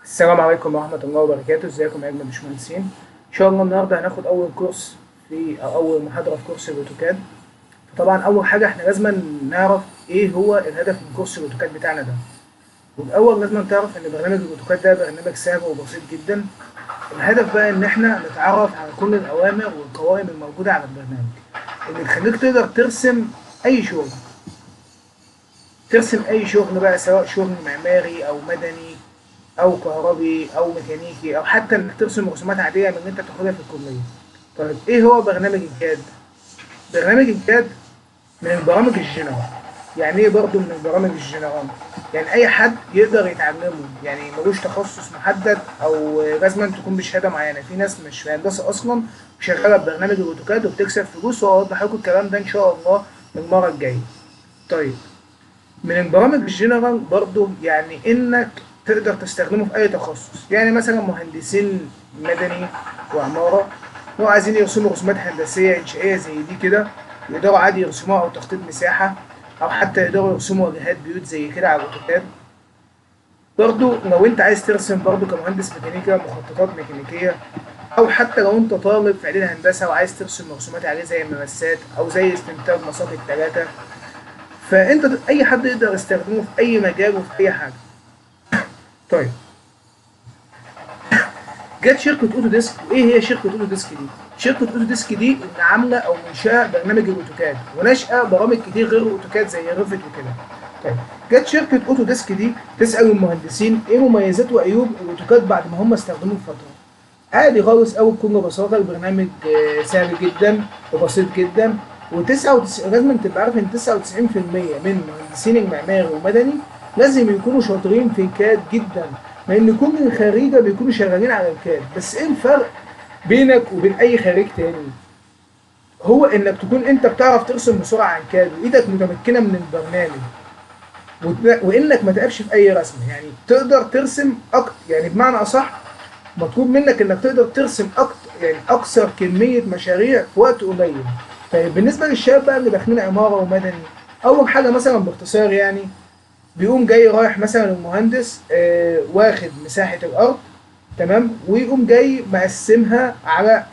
السلام عليكم ورحمة الله وبركاته، ازيكم يا أجمل باشمهندسين؟ إن شاء الله النهاردة هناخد أول كورس أو أول محاضرة في كورس الأوتوكاد. فطبعا أول حاجة إحنا لازم نعرف إيه هو الهدف من كورس الأوتوكاد بتاعنا ده. والأول لازم تعرف إن برنامج الأوتوكاد ده برنامج سهل وبسيط جدا. الهدف بقى إن إحنا نتعرف على كل الأوامر والقوائم الموجودة على البرنامج اللي تخليك تقدر ترسم أي شغل. ترسم أي شغل بقى، سواء شغل معماري أو مدني او كهربي او ميكانيكي، او حتى انك ترسم رسومات عاديه من اللي انت بتاخدها في الكليه. طيب ايه هو برنامج الكاد؟ برنامج الكاد من البرامج الجنرال. يعني ايه برضه من البرامج الجنرال؟ يعني اي حد يقدر يتعلمه، يعني ملوش تخصص محدد او لازم تكون بشهاده معينه. في ناس مش في هندسه اصلا شغاله ببرنامج الاوتوكاد وبتكسب فلوس، وهوضح لكم الكلام ده ان شاء الله المره الجايه. طيب من البرامج الجنرال برضه يعني انك تقدر تستخدمه في اي تخصص. يعني مثلا مهندسين مدني وعماره لو عايزين يرسموا رسومات هندسيه انشائيه زي دي كده، يقدروا عادي يرسموها، او تخطيط مساحه، او حتى يقدروا يرسموا واجهات بيوت زي كده على الاوتوكاد. برضه لو انت عايز ترسم برضه كمهندس ميكانيكا مخططات ميكانيكيه، او حتى لو انت طالب في اعداد هندسه وعايز ترسم رسومات عليه زي الممسات او زي استنتاج مساق الثلاثه، فانت اي حد يقدر يستخدمه في اي مجال وفي اي حاجه. طيب جت شركه اوتو ديسك. وايه هي شركه اوتو ديسك دي؟ شركه اوتو ديسك دي اللي عامله او منشاه برنامج الاوتوكاد، ونشأ برامج كتير غير الاوتوكاد زي ريفت وكده. طيب جت شركه اوتو ديسك دي تسال المهندسين ايه مميزات وعيوب الاوتوكاد بعد ما هم استخدموه فتره. عادي خالص قوي بكل بساطه البرنامج سهل جدا وبسيط جدا. و99 لازم تبقى عارف ان 99% من مهندسين المعماري والمدني لازم يكونوا شاطرين في الكاد جدا، لان كل الخريجه بيكونوا شغالين على الكاد. بس ايه الفرق بينك وبين اي خريج تاني؟ هو انك تكون انت بتعرف ترسم بسرعه عن كاد، وايدك متمكنه من البرنامج، وانك ما تقفش في اي رسم. يعني تقدر ترسم اكتر، يعني بمعنى اصح مطلوب منك انك تقدر ترسم اكتر، يعني اكثر كميه مشاريع في وقت قليل. طيب بالنسبه للشباب بقى اللي داخلين عماره ومدني، اول حاجه مثلا باختصار يعني بيقوم جاي رايح مثلا المهندس واخد مساحه الارض، تمام، ويقوم جاي مقسمها على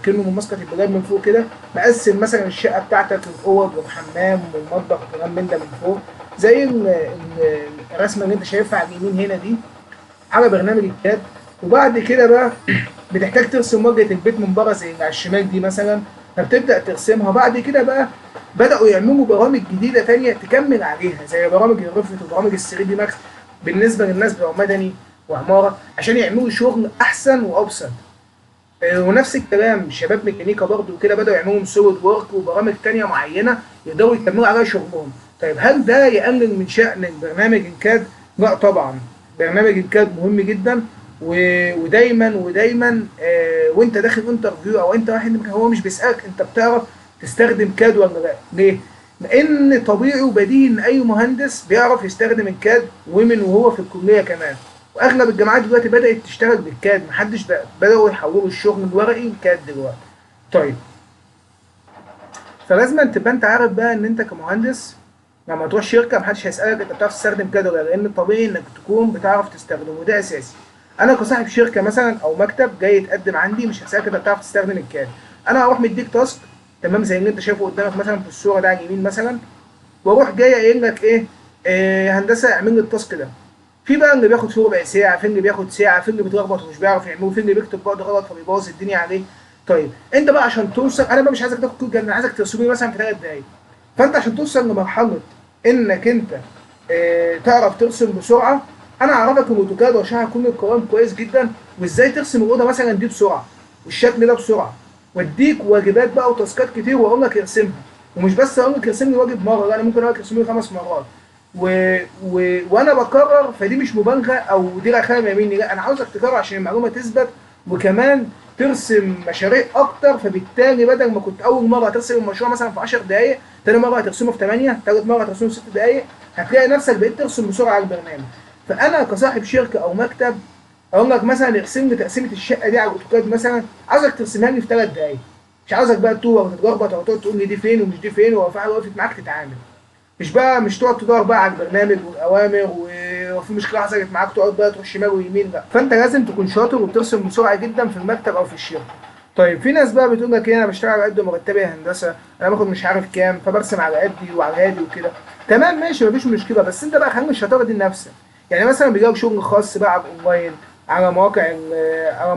كأنه من مسقط البلاد من فوق كده. مقسم مثلا الشقه بتاعتك الاوض والحمام والمطبخ وكلام من ده من فوق، زي الرسمه اللي انت شايفها على اليمين هنا دي على برنامج الكاد. وبعد كده بقى بتحتاج ترسم واجهه البيت من بره زي اللي على الشمال دي مثلا، فبتبدا ترسمها. بعد كده بقى بداوا يعملوا برامج جديده تانية تكمل عليها زي برامج الريفت وبرامج ال 3 دي ماكس بالنسبه للناس بتوع مدني وعماره، عشان يعملوا شغل احسن وابسط. ونفس الكلام شباب ميكانيكا برضه كده بداوا يعملوا سوليد وورك وبرامج تانية معينه يقدروا يكملوا عليها شغلهم. طيب هل ده يقلل من شأن برنامج الكاد؟ لا طبعا، برنامج الكاد مهم جدا. ودايما وانت داخل انترفيو او انت واحد هو مش بيسالك انت بتعرف تستخدم كاد ولا لا. ليه؟ لان طبيعي وبديهي ان اي مهندس بيعرف يستخدم الكاد ومن وهو في الكليه كمان. واغلب الجامعات دلوقتي بدات تشتغل بالكاد، محدش بداوا يحولوا الشغل الورقي لكاد دلوقتي. طيب فلازم تبقى انت عارف بقى ان انت كمهندس لما تروح شركه محدش هيسالك انت بتعرف تستخدم كاد ولا لا، لان الطبيعي انك تكون بتعرف تستخدمه، وده اساسي. انا كصاحب شركه مثلا او مكتب جاي يتقدم عندي مش هسالك انت بتعرف تستخدم الكاد. انا هروح مديك تاسك، تمام، زي اللي انت شايفه قدامك مثلا في الصوره ده على اليمين مثلا، واروح جاي قايل لك ايه؟ هندسه اعمل لي التاسك ده. في بقى اللي بياخد فيه ربع ساعه، في اللي بياخد ساعه، في اللي بيتلخبط ومش بيعرف يعمله، في اللي بيكتب بعد غلط فبيبوظ الدنيا عليه. طيب انت بقى عشان توصل، انا بقى مش عايزك تاخد كل جنة، انا عايزك ترسم لي مثلا في 3 دقايق. فانت عشان توصل لمرحله انك انت تعرف ترسم بسرعه، انا اعرفك الاوتوكاد واشرح كل القوائم كويس جدا، وازاي ترسم الاوضه مثلا دي بسرعه والشكل ده بسرعه، واديك واجبات بقى وتاسكات كتير واقول لك ارسمها. ومش بس اقول لك ارسم لي واجب مره، لا، انا ممكن اقول لك ارسم لي 5 مرات. وانا بكرر، فدي مش مبالغه او دي رخامه مني، لا، انا عاوزك تكرر عشان المعلومه تثبت، وكمان ترسم مشاريع اكتر. فبالتالي بدل ما كنت اول مره ترسم المشروع مثلا في 10 دقائق، تاني مره هترسمه في 8، تالت مره هترسمه في 6 دقائق، هتلاقي نفسك بقيت ترسم بسرعه على البرنامج. فانا كصاحب شركه او مكتب اقول لك مثلا ارسم لي تقسيمه الشقه دي على الاوتوكاد مثلا، عاوزك ترسمها لي في 3 دقائق. مش عاوزك بقى تتوه وتتلخبط او تقعد تقول لي دي فين ومش دي فين، وفي حاجه وقفت معاك تتعامل. مش تقعد تدور بقى على البرنامج والاوامر في مشكله حصلت معاك تقعد بقى تروح شمال ويمين، لا. فانت لازم تكون شاطر وبترسم بسرعه جدا في المكتب او في الشركه. طيب في ناس بقى بتقول لك ايه، انا بشتغل على قد مرتبي يا هندسه، انا باخد مش عارف كام، فبرسم على قدي وعلى هادي وكده. تمام ماشي مفيش مشكله، بس انت بقى خلي الشطاره دي لنفسك. يعني مثلا بيجيلك شغل خاص بقى على الاونلاين، على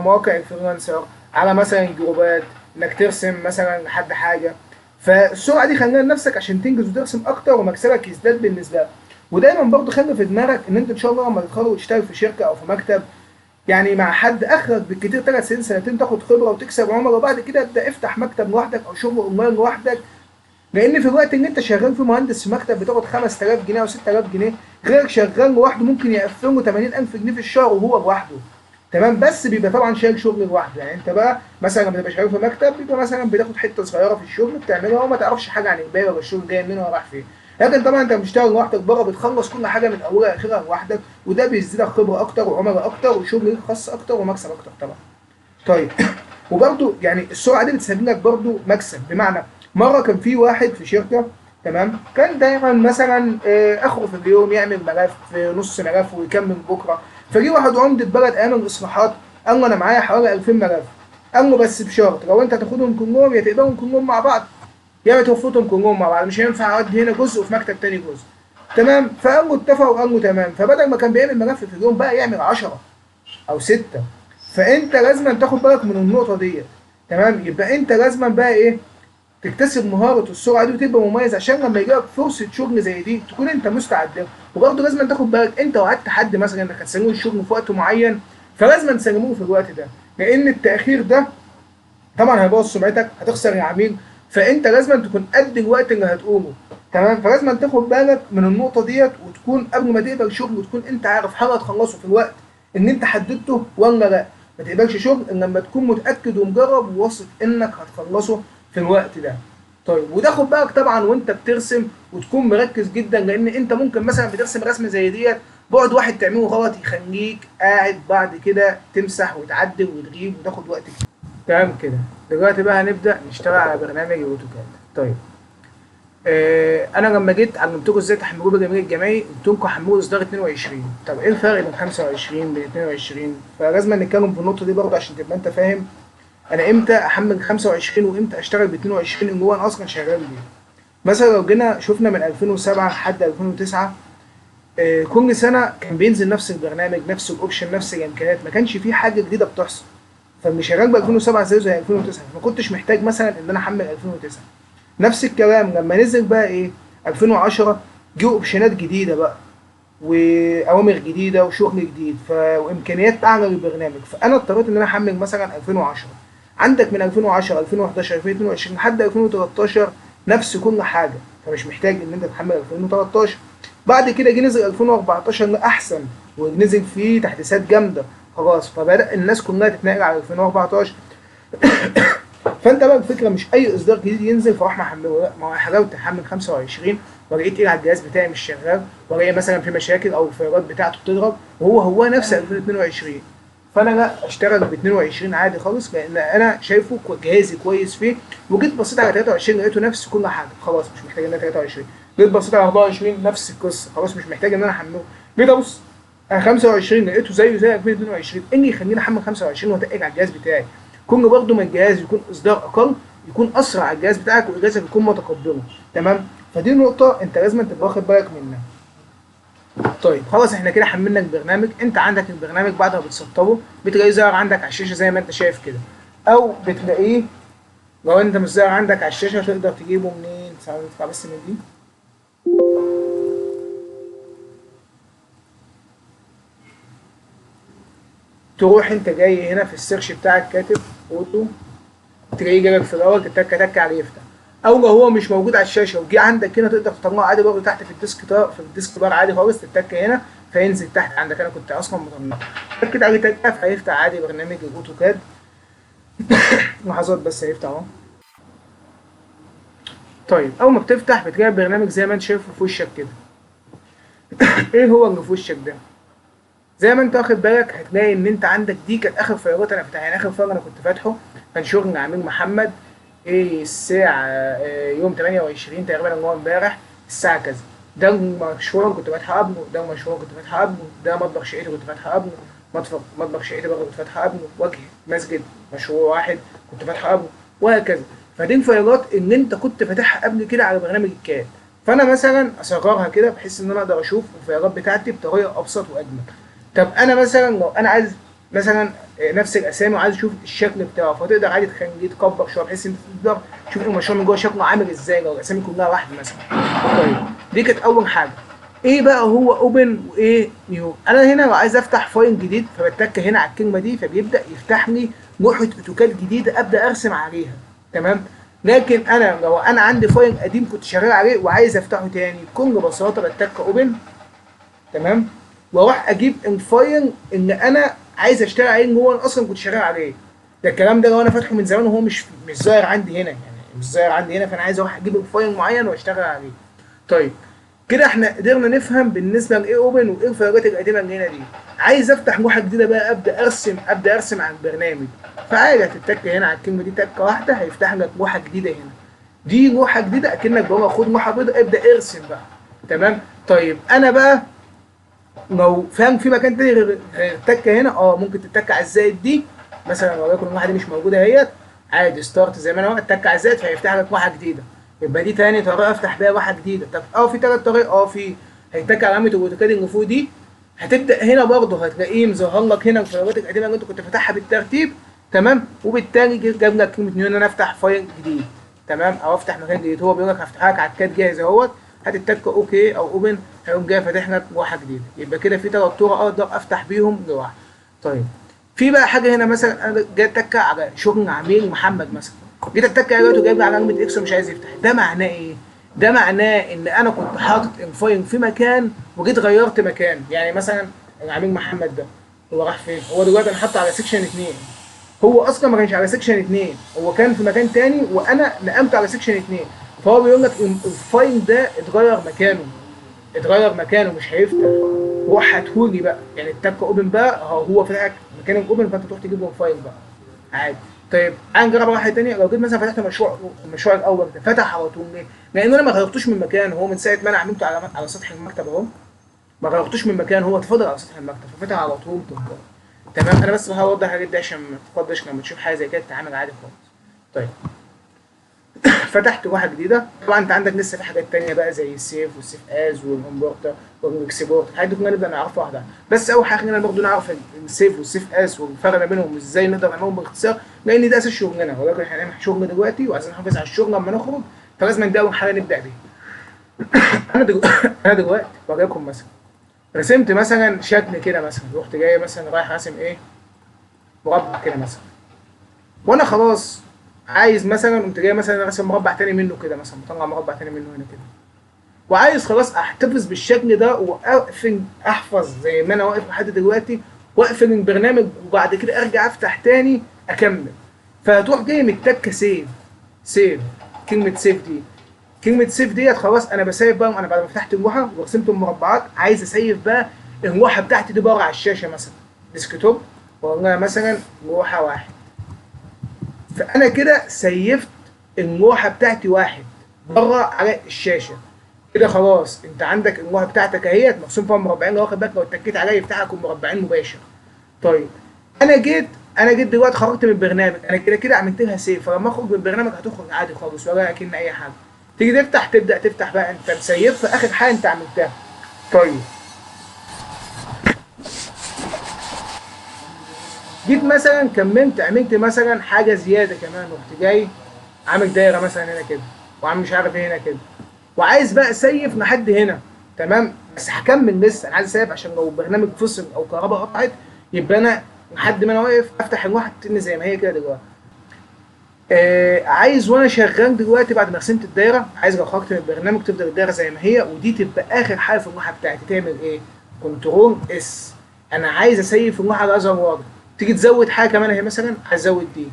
مواقع الفريلانسر، على مثلا جروبات، انك ترسم مثلا لحد حاجه. فالسرعه دي خليها لنفسك عشان تنجز وترسم اكتر ومكسبك يزداد بالنسبه لك. ودايما برضه خلي في دماغك ان انت ان شاء الله لما تتخرج وتشتغل في شركه او في مكتب، يعني مع حد اخرك بالكتير 3 سنين سنتين تاخد خبره وتكسب عملاء، وبعد كده ابدا افتح مكتب لوحدك او شغل اونلاين لوحدك. لان في الوقت اللي انت شغال فيه مهندس في مكتب بتاخد 5000 جنيه او 6000 جنيه، غيرك شغال لوحده ممكن يقفل له 80000 جنيه في الشهر وهو لوحده. تمام، بس بيبقى طبعا شايل شغل لوحده. يعني انت بقى مثلا لما تبقى شغال في مكتب بيبقى مثلا بتاخد حته صغيره في الشغل بتعملها وما تعرفش حاجه عن الباقي ولا الشغل جاي منين ولا رايح فين. لكن طبعا انت بتشتغل لوحدك بره بتخلص كل حاجه من اولها لاخرها لوحدك، وده بيزيدك خبره اكتر وعملاء اكتر وشغل ليك خاص اكتر ومكسب اكتر طبعا. طيب وبرده يعني السرعه دي بتسبب لك برده مكسب. بمعنى مره كان في واحد في شركه، تمام، كان دايما مثلا اخره في اليوم يعمل ملف نص ملف ويكمل بكره. فجي واحد عمده بلد ايام الاصلاحات قال له انا معايا حوالي 2000 ملف. قال له بس بشرط لو انت هتاخدهم كلهم يا تقبلهم كلهم مع بعض يا ما توفوتهم كلهم مع بعض، مش هينفع اودي هنا جزء وفي مكتب تاني جزء. تمام، فقال له اتفق وقال له تمام. فبدل ما كان بيعمل ملف في اليوم بقى يعمل 10 او 6. فانت لازم تاخد بالك من النقطه ديت. تمام، يبقى انت لازم بقى ايه، تكتسب مهاره السرعه دي وتبقى مميز عشان لما يجيلك فرصه شغل زي دي تكون انت مستعد له. وبرضه لازم تاخد بالك انت وعدت حد مثلا انك هتسلمه الشغل في وقت معين، فلازم تسلموه في الوقت ده، لان التاخير ده طبعا هيبوظ سمعتك، هتخسر العميل. فانت لازم تكون قد الوقت اللي هتقوله. تمام، فلازم تاخد بالك من النقطه ديت وتكون قبل ما تقبل شغل وتكون انت عارف هل هتخلصه في الوقت ان انت حددته ولا لا. ما تقبلش شغل الا لما تكون متاكد ومجرب وواثق انك هتخلصه في الوقت ده. طيب وده خد بالك طبعا وانت بترسم وتكون مركز جدا، لان انت ممكن مثلا بترسم رسمه زي ديت بعد واحد تعمله غلط يخليك قاعد بعد كده تمسح وتعدل وتغيب وتاخد وقت كتير. تمام كده. دلوقتي بقى هنبدا نشتغل على برنامج الاوتوكاد. طيب انا لما جيت علمتكم ازاي تحملوه بالبرنامج الجماعي قلت لكم حملوه اصدار 22. طب ايه الفرق بين 25 بين 22؟ فلازم نتكلم في النقطه دي برضه عشان تبقى انت فاهم انا امتى احمل 25 وامتى اشتغل ب 22 اللي هو انا اصلا شغال بيه. مثلا لو جينا شفنا من 2007 لحد 2009 كل سنه كان بينزل نفس البرنامج نفس الاوبشن نفس الامكانيات، ما كانش فيه حاجه جديده بتحصل. فاللي شغال ب 2007 زي 2009 ما كنتش محتاج مثلا ان انا احمل 2009. نفس الكلام لما نزل بقى ايه 2010 جه اوبشنات جديده بقى واوامر جديده وشغل جديد وامكانيات اعلى للبرنامج، فانا اضطريت ان انا احمل مثلا 2010. عندك من 2010 2011 2022 لحد 2013 نفس كل حاجه، فمش محتاج ان انت تحمل 2013. بعد كده جه نزل 2014 احسن ونزل فيه تحديثات جامده خلاص، فبدا الناس كلها تتنقل على 2014. فانت بقى الفكره مش اي اصدار جديد ينزل فاروح محمله، لا، ما هو حاولت احمل 25 ولقيت ايه على الجهاز بتاعي مش شغال ولاقي مثلا في مشاكل او الفيروات بتاعته بتضرب وهو نفس 2022. فانا لا اشتغل ب 22 عادي خالص لان انا شايفه جهازي كويس فيه. وجيت بصيت على 23 لقيته نفس كل حاجه خلاص مش محتاج ان انا 23. جيت بصيت على 24 نفس القصه خلاص مش محتاج ان انا احمله. جيت ابص على 25 لقيته زيه زي 2022. اني يخليني احمل 25 واتقل على الجهاز بتاعي. كل برضه ما الجهاز يكون اصدار اقل يكون اسرع على الجهاز بتاعك وجهازك يكون متقبله. تمام، فدي نقطه انت لازم تبقى واخد بالك منها. طيب خلاص احنا كده حملنا البرنامج. انت عندك البرنامج بعد ما بتسطبه بتلاقيه ظاهر عندك على الشاشه زي ما انت شايف كده، او بتلاقيه لو انت مش ظاهر عندك على الشاشه تقدر تجيبه منين؟ ثواني نطلع بس من دي. تروح انت جاي هنا في السيرش بتاعك كاتب اوتو، تلاقيه جالك في الاول تك عليه يفتح. او لو هو مش موجود على الشاشه وجي عندك هنا تقدر تطلعه عادي برضه تحت في الديسك بار عادي خالص، تتك هنا فينزل تحت عندك. انا كنت اصلا مطلعه تاكد عليه تك فهيفتح عادي برنامج الاوتوكاد. لحظات بس هيفتح اهو. طيب اول ما بتفتح بتلاقي البرنامج زي ما انت شايفه في وشك كده. ايه هو اللي في وشك ده؟ زي ما انت واخد بالك هتلاقي ان انت عندك دي كانت اخر فايلات انا فاتحها. يعني اخر فايل انا كنت فاتحه كان شغل عميل محمد ايه الساعه يوم 28 تقريبا اللي هو امبارح الساعه كذا. ده مشروع كنت فاتحه قبله، ده مشروع كنت فاتحه قبله، ده مطبخ شقتي كنت فاتحه قبله، مطبخ شقتي برضه كنت فاتحه قبله، وجه مسجد مشروع واحد كنت فاتحه قبله، وهكذا. فدي الفايلات ان انت كنت فاتحها قبل كده على برنامج الكاد. فانا مثلا اصغرها كده بحيث ان انا اقدر اشوف الفايلات بتاعتي بطريقه ابسط واجمل. طب انا مثلا لو انا عايز مثلا نفس الاسامي وعايز اشوف الشكل بتاعه، فتقدر عادي تخليه تكبر شويه بحيث انت تقدر تشوف المشروع من جوه شكله عامل ازاي لو الاسامي كلها واحده مثلا. طيب دي كانت اول حاجه. ايه بقى هو اوبن وايه نيو؟ انا هنا لو عايز افتح فايل جديد فبتك هنا على الكلمه دي فبيبدا يفتح لي لوحه اوتوكاد جديده ابدا ارسم عليها. تمام. لكن انا لو انا عندي فايل قديم كنت شغال عليه وعايز افتحه تاني بكل بساطه بتك اوبن. تمام. واروح اجيب الفايل اللي انا عايز اشتغل عليه اللي هو انا اصلا كنت شغال عليه. ده الكلام ده لو انا فاتحه من زمان وهو مش ظاهر عندي هنا، يعني مش ظاهر عندي هنا، فانا عايز اروح اجيب الفايل معين واشتغل عليه. طيب كده احنا قدرنا نفهم بالنسبه لايه اوبن وايه الفايلات القديمه اللي هنا دي. عايز افتح لوحه جديده بقى ابدا ارسم على البرنامج. فعادي هتتك هنا على الكلمه دي تكه واحده هيفتح لك لوحه جديده هنا. دي لوحه جديده اكنك بقى خد لوحه بيضاء ابدا ارسم بقى. تمام. طيب انا بقى لو فاهم في مكان تاني غير التكه هنا ممكن تتك على الزائد دي مثلا، لو يكون الواحده دي مش موجوده اهيت عادي ستارت زي ما انا اتك على الزائد فهيفتح لك واحده جديده. يبقى دي تاني طريقه افتح بيها واحده جديده. طب في ثلاث طريق في هيتك على علامه الاوتوكاد اللي فوق دي. هتبدا هنا برضه هتلاقيه مظهر لك هنا الفايلات القديمه اللي انت كنت فاتحها بالترتيب. تمام. وبالتالي جاب لك كلمه نيو ان انا افتح فايل جديد. تمام. او افتح مكان جديد. هو بيقول لك هفتحها لك على الكاد جاهز اهوت. هتتك اوكي او اوبن هيقوم جاي فاتح لك لوحه جديده. يبقى كده في ثلاث طرق اقدر افتح بيهم لوحه. طيب في بقى حاجه هنا مثلا انا جاي اتك على شغل عميل محمد مثلا. جيت اتك على دلوقتي وجايب لي علامه اكس ومش عايز يفتح. ده معناه ايه؟ ده معناه ان انا كنت حاطط الفايل في مكان وجيت غيرت مكان. يعني مثلا العميل محمد ده هو راح فين؟ هو دلوقتي انا حاطه على سيكشن 2. هو اصلا ما كانش على سيكشن 2، هو كان في مكان تاني وانا نقلت على سيكشن 2. فهو بيقول لك الفايل ده اتغير مكانه مش هيفتح. روح هاتهولي بقى. يعني التك اوبن بقى هو فتحك مكان الاوبن فانت تروح تجيب له الفايل بقى عادي. طيب تعال نجرب واحد تاني. لو جيت مثلا فتحت المشروع الاول ده فتح على طول ليه؟ لان انا ما غيرتوش من مكان. هو من ساعه ما انا عملته على سطح المكتب اهو ما غيرتوش من مكان. هو اتفضل على سطح المكتب ففتح على طول تلقائي. تمام. انا بس بحاول اوضح الحاجات دي عشان ما تفضلش لما تشوف حاجه زي كده تتعامل عادي خالص. طيب فتحت لوحه جديده. طبعا انت عندك لسه في حاجات تانية بقى زي السيف والسيف از والامبورتر والاكسبورت. الحاجات دي كلنا نبدا نعرفها واحده. بس اول حاجه خلينا برضه نعرف السيف والسيف از والفرق ما بينهم وازاي نقدر نعملهم باختصار لان ده اساس شغلنا. ولكن احنا هنعمل شغل دلوقتي وعايزين نحافظ على الشغل لما نخرج فلازم دي اول حاجه نبدا بيها. انا دلوقتي بوريكم مثلا رسمت مثلا شكل كده مثلا. رحت جاي مثلا رايح راسم ايه مربع كده مثلا. وانا خلاص عايز مثلا قمت جاي مثلا راسم مربع تاني منه كده مثلا. بطلع مربع تاني منه هنا كده. وعايز خلاص احتفظ بالشكل ده واقفل احفظ زي ما انا واقف لحد دلوقتي واقفل البرنامج وبعد كده ارجع افتح تاني اكمل. فهتروح جاي متكه سيف. كلمه سيف دي كلمه سيف ديت خلاص انا بسيف بقى. انا بعد ما فتحت اللوحه ورسمت المربعات عايز اسيف بقى اللوحه بتاعتي دي بره على الشاشه مثلا ديسكتوب. والله مثلا لوحه واحد. فانا كده سيفت اللوحه بتاعتي واحد بره على الشاشه. كده خلاص انت عندك اللوحه بتاعتك اهيت مرسوم فيها مربعين. لو واخد بالك لو اتكيت عليها يفتح لك المربعين مباشر. طيب انا جيت دلوقتي خرجت من البرنامج. انا كده كده عملت لها سيف. فلما اخرج من البرنامج هتخرج عادي خالص ولا اكن اي حاجه. تيجي تفتح تبدا تفتح بقى انت مسيف في اخر حاجه انت عملتها. طيب جيت مثلا كملت عملت مثلا حاجه زياده كمان. رحت جاي عامل دايره مثلا هنا كده وعامل مش عارف ايه هنا كده وعايز بقى اسيف لحد هنا. تمام. بس هكمل لسه. انا عايز اسيف عشان لو البرنامج فصل او كهرباء قطعت يبقى انا لحد ما انا واقف افتح اللوحه تتن زي ما هي كده دلوقتي. عايز وانا شغال دلوقتي بعد ما رسمت الدايره عايز لو خرجت من البرنامج تفضل الدايره زي ما هي ودي تبقى اخر حاجه في اللوحه بتاعتي. تعمل ايه؟ كنترول اس. انا عايز اسيف اللوحه على هذا الوضع. تيجي تزود حاجه كمان اهي مثلا هزود دي.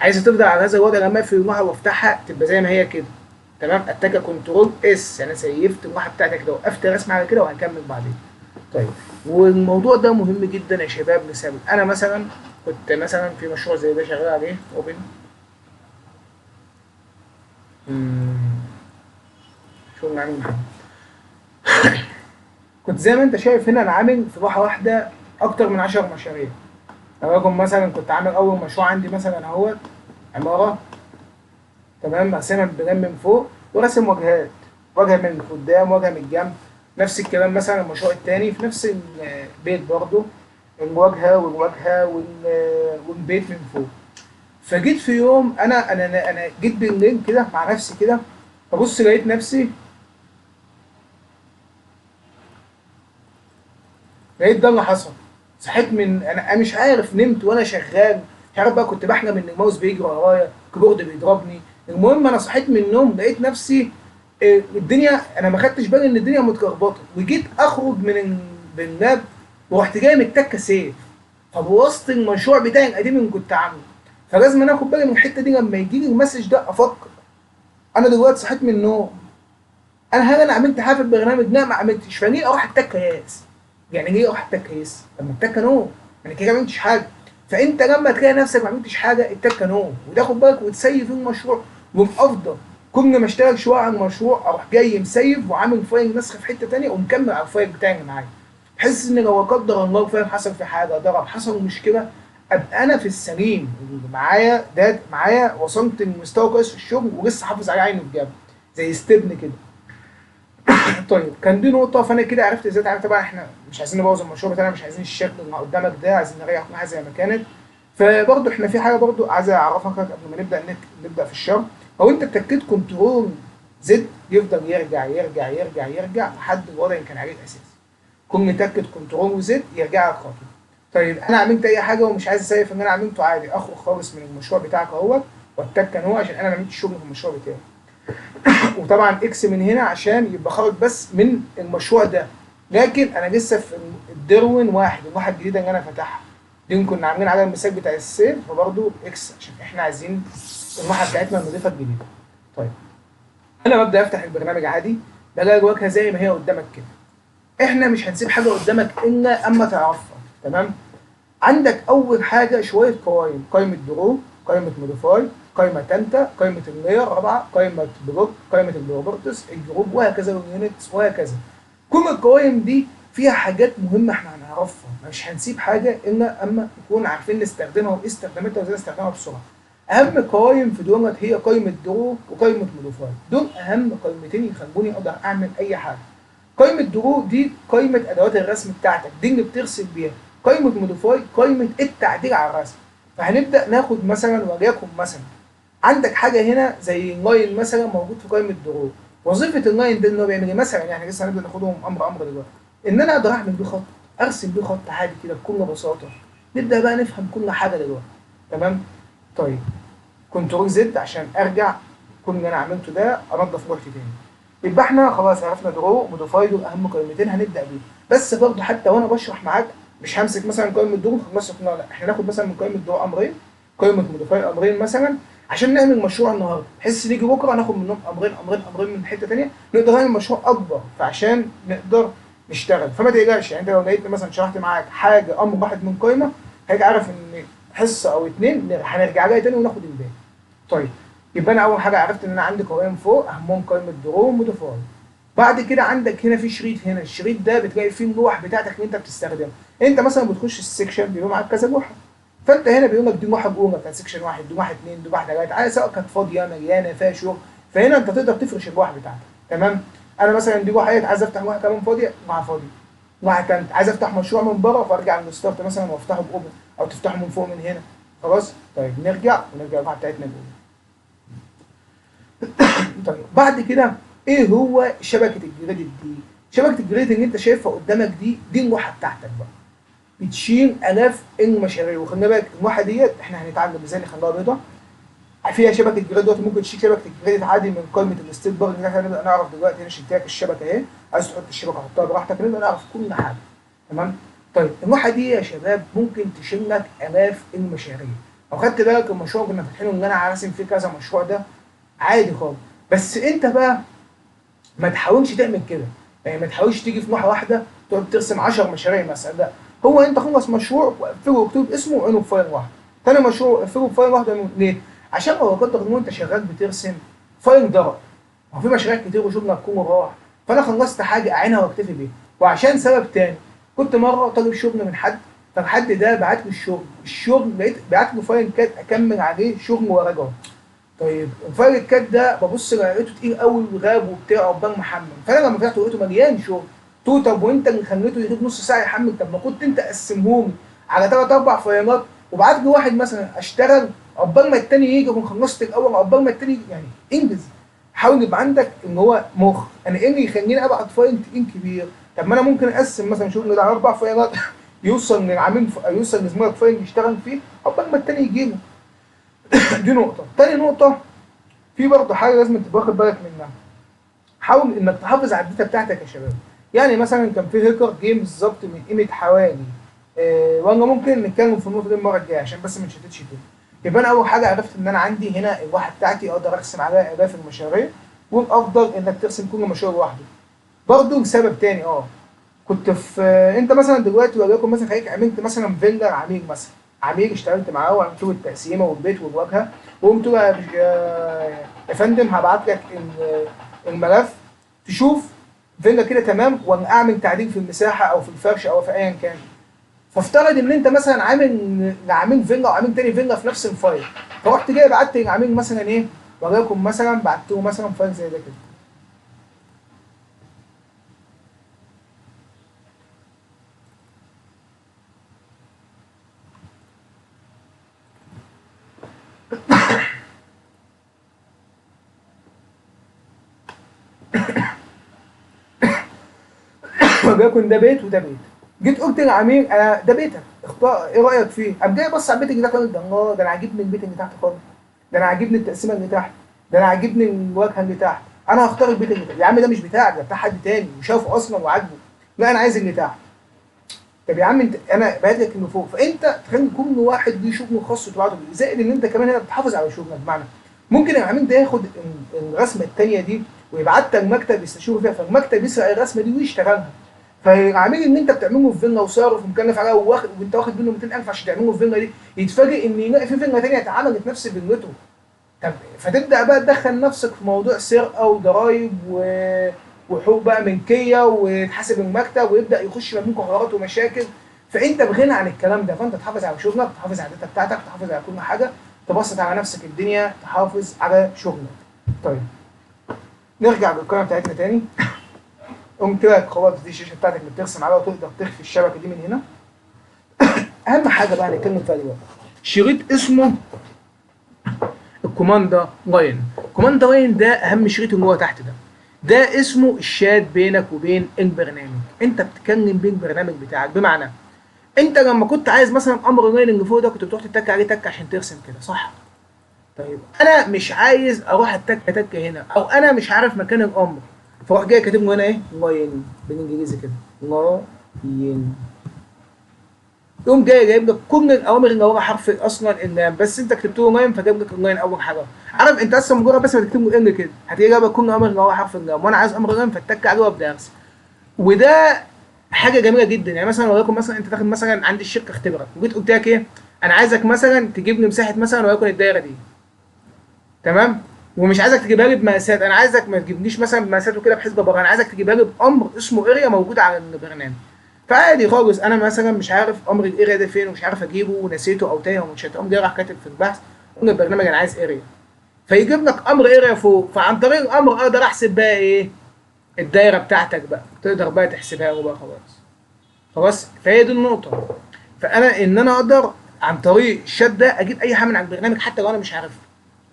عايز تفضل على هذا الوضع لما اقفل اللوحه وافتحها تبقى زي ما هي كده. تمام. اتك كنترول اس. انا سيفت اللوحه بتاعتي كده وقفت رسم على كده وهكمل بعدين. طيب والموضوع ده مهم جدا يا شباب لسبب. انا مثلا كنت مثلا في مشروع زي ده شغال عليه اوبن. شغل عامل محمد. كنت زي ما انت شايف هنا انا عامل في لوحه واحده اكتر من 10 مشاريع. رقم مثلا كنت عامل اول مشروع عندي مثلا اهوت عماره، تمام، راسمها بلان من فوق وراسم واجهات، واجهه من قدام واجهه من الجنب. نفس الكلام مثلا المشروع التاني في نفس البيت برضه، الواجهه والواجهه والبيت من فوق. فجيت في يوم انا جيت بالليل كده مع نفسي كده، فبص لقيت نفسي، لقيت ده اللي حصل. صحيت من انا مش عارف، نمت وانا شغال، مش عارف بقى كنت بحلم ان الماوس بيجري ورايا، الكيبورد بيضربني. المهم انا صحيت من النوم لقيت نفسي الدنيا، انا ما خدتش بالي ان الدنيا متلخبطه، وجيت اخرج من اللاب ورحت جاي متكه سيف، فبوظت المشروع بتاعي القديم اللي كنت عامله. فلازم انا اخد بالي من الحته دي لما يجي لي المسج ده افكر انا دلوقتي صحيت من النوم، هل انا عملت حاجه في البرنامج؟ لا ما عملتش، فليه اروح اتك ياس؟ يعني ليه اروح اتك ياس؟ لما اتك نوم انا كده ما عملتش حاجه. فانت لما تلاقي نفسك ما عملتش حاجه اتك نوم وتاخد بالك وتسيف المشروع. وافضل كل ما اشتغل شويه على المشروع اروح جاي مسيف وعامل فايل نسخ في حته ثانيه ومكمل على الفايل بتاعي اللي معايا، بحيث ان لو لا قدر الله فاهم حصل في حاجه ضرب حصل مشكله ابقى انا في السليم، اللي معايا ده معايا وصلت لمستوى كويس في الشغل ولسه حافظ على عيني بجد زي ستبن كده. طيب كان دي نقطة، فأنا كده عرفت ازاي اتعامل. طبعا احنا مش عايزين نبوظ المشروع بتاعنا، مش عايزين الشكل اللي قدامك ده، عايزين نريح كل حاجة زي ما كانت. فبرضه احنا في حاجة برضه عايز أعرفك قبل ما نبدأ نبدأ في الشرح. هو أنت اتكيت كنترول زد يفضل يرجع يرجع يرجع يرجع لحد الوضع اللي كان عليه الأساسي. كل متأكد كنترول وزد يرجع لك خطوة. طيب أنا عملت أي حاجة ومش عايز أسيف إن أنا عملته، عادي أخرج خالص من المشروع بتاعك أهوت واتك هو عشان أنا ما عملتش شغل في المشروع بتاعي. وطبعا اكس من هنا عشان يبقى خارج بس من المشروع ده. لكن انا لسه في الدروين واحد، اللوحه الجديده اللي انا فاتحها دي كنا عاملين على المثال بتاع السيف، فبرضه اكس عشان احنا عايزين اللوحه بتاعتنا النظيفه الجديده. طيب انا ببدا افتح البرنامج عادي، بلاقي الواجهه زي ما هي قدامك كده. احنا مش هنسيب حاجه قدامك الا اما تعرفها، تمام. عندك اول حاجه شويه قوائم، قائمه درو، قائمه موديفاي، قائمه تانتا، قائمه اللاير رابعه، قائمه بلوك، قائمه البروبرتس، الجروب، وهكذا، واليونتس، وهكذا. كل القوائم دي فيها حاجات مهمه احنا هنعرفها، مش هنسيب حاجه الا اما نكون عارفين نستخدمها وايه استخداماتها وازاي نستخدمها بسرعه. اهم قوائم في دولت هي قائمه درو وقائمه موديفاي، دول اهم قائمتين يخلوني اقدر اعمل اي حاجه. قائمه درو دي قائمه ادوات الرسم بتاعتك، دي اللي بترسم بيها. قائمه موديفاي قائمه التعديل على الرسم. فهنبدا ناخد مثلا وليكن مثلا عندك حاجه هنا زي لاين مثلا موجود في قائمه درو. وظيفه اللاين ده ان هو بيعمل ايه مثلا؟ يعني لسه هنبدا ناخدهم امر دلوقتي. ان انا اقدر اعمل بيه خط، ارسم بيه خط عادي كده بكل بساطه. نبدا بقى نفهم كل حاجه دلوقتي، تمام. طيب كنترول زد عشان ارجع كل اللي انا عملته ده انضف لوحدي تاني. يبقى احنا خلاص عرفنا درو موديفاي دول اهم قائمتين هنبدا بيه. بس برضه حتى وانا بشرح معاك مش همسك مثلا قائمه درو خلاص، لا احنا ناخد مثلا من قائمه درو امرين، قائمه موديفاي امرين مثلا، عشان نعمل مشروع النهارده بحيث نيجي بكره ناخد منهم امرين امرين امرين من حته ثانيه نقدر نعمل مشروع اكبر، فعشان نقدر نشتغل. فما تقلقش، يعني انت لو لقيت مثلا شرحت معاك حاجه امر واحد من قائمه هيجي عارف ان حصه او اتنين هنرجع لها تاني وناخد الباقي. طيب يبقى انا اول حاجه عرفت ان انا عندي قوائم فوق اهمهم قائمه درو وموديفاي. بعد كده عندك هنا في شريط، هنا الشريط ده بتلاقي فيه اللوح بتاعتك اللي انت بتستخدمها. انت مثلا بتخش السكشن بيبقى معاك كذا لوحه، فانت هنا بيقول لك دي لوحه جوه بتاعت سكشن واحد، دي لوحه اثنين، دي لوحه ثلاثه، عايز سواء كانت فاضيه مليانه فيها شغل. فهنا انت تقدر تفرش اللوحه بتاعتك، تمام. انا مثلا دي لوحه عايز افتح لوحه كمان فاضيه مع فاضيه، لوحه ثالثه عايز افتح مشروع من بره فارجع للستارت مثلا وافتحه باوبن، او تفتحه من فوق من هنا. خلاص طيب نرجع اللوحه بتاعتنا باوبن. طيب بعد كده ايه هو شبكه الجريدد دي؟ شبكه الجريدد اللي انت شايفها قدامك دي اللوحه بتاعتك بقى، بتشيل الاف المشاريع. وخلي بالك اللوحه ديت احنا هنتعلم ازاي نخليها بيضاء. فيها شبكه جريد دلوقتي، ممكن تشيل شبكه الجريد عادي من قائمه الستيت بار اللي احنا هنبدا نعرف دلوقتي. هنا شلت لك الشبكه اهي، عايز تحط الشبكه حطها براحتك، نبدا نعرف كل حاجه، تمام. طيب اللوحه دي يا شباب ممكن تشيل لك الاف المشاريع. لو خدت بالك المشروع كنا فاتحينه اللي انا راسم فيه كذا مشروع ده عادي خالص، بس انت بقى ما تحاولش تعمل كده. يعني ما تحاولش تيجي في لوحه واحده تقعد ترسم 10 مشاريع مثلا، لا. هو انت خلص مشروع واقفله واكتب اسمه وعينه في فايل واحد. ثاني مشروع اقفله في فايل واحد. ليه؟ عشان لو قدر ان انت شغال بترسم فايل ضرب، هو في مشاريع كتير وشغلك كله راح، فانا خلصت حاجه اعينها واكتفي بيها. وعشان سبب تاني، كنت مره طالب شغل من حد، فالحد ده بعت لي الشغل لقيت بعت له فايل كات اكمل عليه شغل وراجعه. طيب الفايل الكات ده ببص لقيته تقيل قوي وغاب وبتاع عقبال محمل، فانا لما فتحته لقيته مليان شغل. قلت له طب وانت اللي خليته ياخد نص ساعه يحمل، طب ما كنت انت قسمهولي على ثلاث اربع فايلات وبعت لي واحد مثلا اشتغل عقبال ما التاني يجي اكون خلصت الاول عقبال ما التاني يعني انجز. حاول يبقى عندك ان هو مخ، انا ايه اللي يخليني ابعت فايل تقيل كبير؟ طب ما انا ممكن اقسم مثلا شغل على اربع فايلات يوصل للعميل يوصل لزميلك فايل يشتغل فيه عقبال ما التاني يجي له. دي نقطه. تاني نقطه، في برضه حاجه لازم تبقى واخد بالك منها، حاول انك تحافظ على الداتا بتاعتك يا شباب. يعني مثلا كان في هيكر جيم بالظبط من قيمه حوالي وانا ممكن نتكلم في النقطه دي المره الجايه عشان بس ما نشتتش فيها. يبقى انا اول حاجه عرفت ان انا عندي هنا الواحه بتاعتي اقدر ارسم عليها الاف المشاريع، والافضل انك ترسم كل مشروع لوحده. برضه لسبب تاني كنت في انت مثلا دلوقتي وليكن مثلا خليك عملت مثلا فيلا عميل مثلا، عميل اشتغلت معاه وعملت له التقسيمه والبيت والواجهه، وقمت له يا فندم هبعت لك الملف تشوف فيلا كده تمام، وانا اعمل تعديل في المساحه او في الفرش او في ايا كان. فافترض ان انت مثلا عامل لعميل فيلا وعامل تاني فيلا في نفس الفايل، فرحت جاي بعت للعميل مثلا ايه، وليكن مثلا بعت له مثلا فايل زي ده كده. وليكن ده بيت وده بيت. جيت قلت للعميل انا ده بيتك اختار ايه رايك فيه؟ قام جاي بص على البيت اللي تحت قال ده الله، ده انا عاجبني البيت اللي تحت خالص، ده انا عاجبني التقسيمه اللي تحت، ده انا عاجبني الواجهه اللي تحت، انا هختار البيت اللي تحت. يا عم ده مش بتاعك، ده بتاع حد تاني وشافه اصلا وعاجبه، لا انا عايز اللي تحت. طب يا عم انت انا بعت لك اللي فوق، فانت تخلي كل واحد ليه شغله خاص وتبعته بيه، زائد ان انت كمان هنا بتحافظ على شغلك. بمعنى ممكن العميل ده ياخد الرسمه الثانيه دي ويبعتها المكتب يستشيروا فيها، فالمكتب يسرق الرسمه دي ويشتغلها. فالعميل اللي انت بتعمله في فيلا وصارف ومكلف عليها وانت واخد منه 200,000 عشان تعمله في فيلا دي، يتفاجئ ان يلاقي في فيلا ثانيه اتعملت نفس فيلته. طب فتبدا بقى تدخل نفسك في موضوع سرقه وضرايب وحقوق بقى ملكيه وتحاسب المكتب ويبدا يخش ما بينكم حوارات ومشاكل. فانت بغنى عن الكلام ده، فانت تحافظ على شغلك، تحافظ على الداتا بتاعتك، تحافظ على كل حاجه، تبسط على نفسك الدنيا، تحافظ على شغلك. طيب نرجع للقائمه بتاعتنا تاني. قوم كده خلاص دي الشاشه بتاعتك اللي بترسم عليها وتقدر تخفي الشبكه دي من هنا. اهم حاجه بقى هنتكلم فيها دلوقتي شريط اسمه الكوماندا لاين. الكوماندا لاين ده اهم شريط اللي هو تحت ده، ده اسمه الشات بينك وبين البرنامج. انت بتتكلم بين البرنامج بتاعك. بمعنى انت لما كنت عايز مثلا امر اللاين اللي فوق ده كنت بتروح تتك عليه تك عشان ترسم كده، صح؟ طيب انا مش عايز اروح اتك تك هنا، او انا مش عارف مكان الامر، فروح جاي كاتب له هنا ايه؟ لاين بالانجليزي كده، لاين. يقوم جاي جايب لك كل الاوامر اللي ورا حرف اصلا اللام، بس انت كتبت له لاين فجاب لك اللاين اول حاجه. عارف انت اصلا مجرد بس ما تكتب له ال كده هتلاقيه جايب لك كل الاوامر اللي ورا حرف اللام، وانا عايز امر لاين فاتك عليه وابدا ارسم. وده حاجه جميله جدا. يعني مثلا وليكن مثلا انت تاخد مثلا عندي الشركه اختبرك وجيت قلت لك ايه، انا عايزك مثلا تجيب لي مساحه مثلا وليكن الدايره دي، تمام؟ ومش عايزك تجيبها لي بمقاسات، انا عايزك ما تجيبليش مثلا بمقاسات وكده بحيث بره، انا عايزك تجيبها لي بامر اسمه اريا موجود على البرنامج. فعادي خالص انا مثلا مش عارف امر الاريا ده فين ومش عارف اجيبه ونسيته او تايه ومش هتقوم جاي راح كاتب في البحث قلنا البرنامج انا عايز اريا، فيجيب لك امر اريا فوق. فعن طريق الامر اقدر احسب بقى ايه الدايره بتاعتك بقى، تقدر بقى تحسبها له بقى خلاص. خلاص فهي دي النقطه. فانا ان انا اقدر عن طريق الشات ده اجيب اي حاجه من على البرنامج حتى لو انا مش عارفها.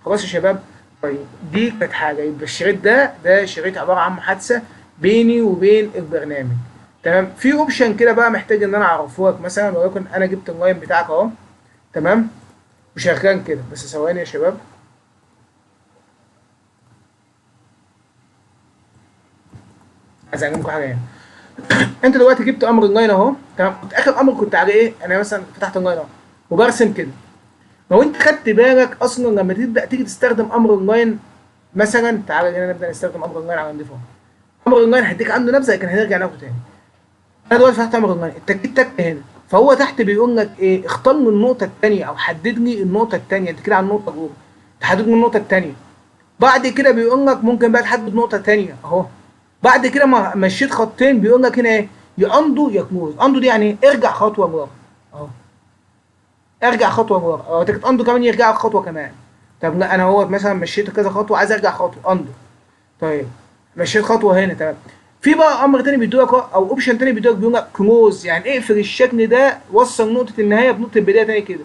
خلاص يا شباب. طيب دي كانت حاجه. يبقى الشريط ده شريط عباره عن محادثه بيني وبين البرنامج. تمام. في اوبشن كده بقى محتاج ان انا اعرفه لك، مثلا وليكن انا جبت اللاين بتاعك اهو، تمام، وشغال كده. بس ثواني يا شباب، عايز اعلمكم حاجه يعني. انت دلوقتي جبت امر اللاين اهو، تمام. كنت اخر امر كنت عليه ايه، انا مثلا فتحت اللاين اهو وبرسم كده. لو انت خدت بالك اصلا لما تبدا تيجي تستخدم امر اللاين، مثلا تعالى هنا نبدا نستخدم امر اللاين على الديفولت. امر اللاين هديك عنده نبذه لكن هنرجع ناخده تاني. انا دلوقتي فتحت امر اللاين، التكتيك تك هنا، فهو تحت بيقول لك ايه، اختار لي النقطه الثانيه او حدد لي النقطه الثانيه. انت كده على النقطه الاولى، تحدد لي النقطه الثانيه. بعد كده بيقول لك ممكن بقى تحدد نقطه ثانيه اهو. بعد كده ما مشيت خطين بيقول لك هنا ايه؟ يا اندو يا كلوز. اندو دي يعني ايه؟ ارجع خطوه لورا اهو، ارجع خطوه لورا اه، تكت اندو كمان يرجع خطوه كمان. طب لا انا هو مثلا مشيت كذا خطوه عايز ارجع خطوه اندو، طيب مشيت خطوه هنا تمام. في بقى امر تاني بيدوك او اوبشن تاني بيدوك بيقول لك كلوز، يعني اقفل الشكل ده وصل نقطه النهايه بنقطه البدايه تاني كده.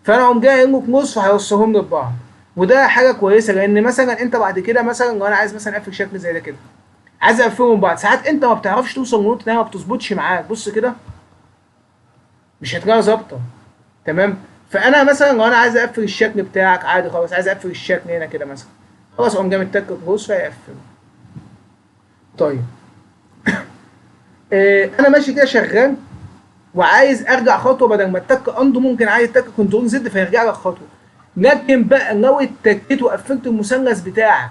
فانا اقوم جاي قايل له كلوز فهيوصلهم لي ببعض. وده حاجه كويسه لان مثلا انت بعد كده مثلا لو انا عايز مثلا اقفل شكل زي ده كده، عايز اقفلهم بعض، ساعات انت ما بتعرفش توصل لنقطه النهايه ما بتظبطش معاك، بص كده مش هتلاقيها ظابطه تمام. فانا مثلا لو انا عايز اقفل الشكل بتاعك عادي خالص، عايز اقفل الشكل هنا كده مثلا، خلاص اقوم جاي متك كلوز فيقفل. طيب انا ماشي كده شغال وعايز ارجع خطوه بدل ما اتك اندو، ممكن عايز اتك كنترول زد فيرجع لك خطوه. لكن بقى لو اتكيت وقفلت المثلث بتاعك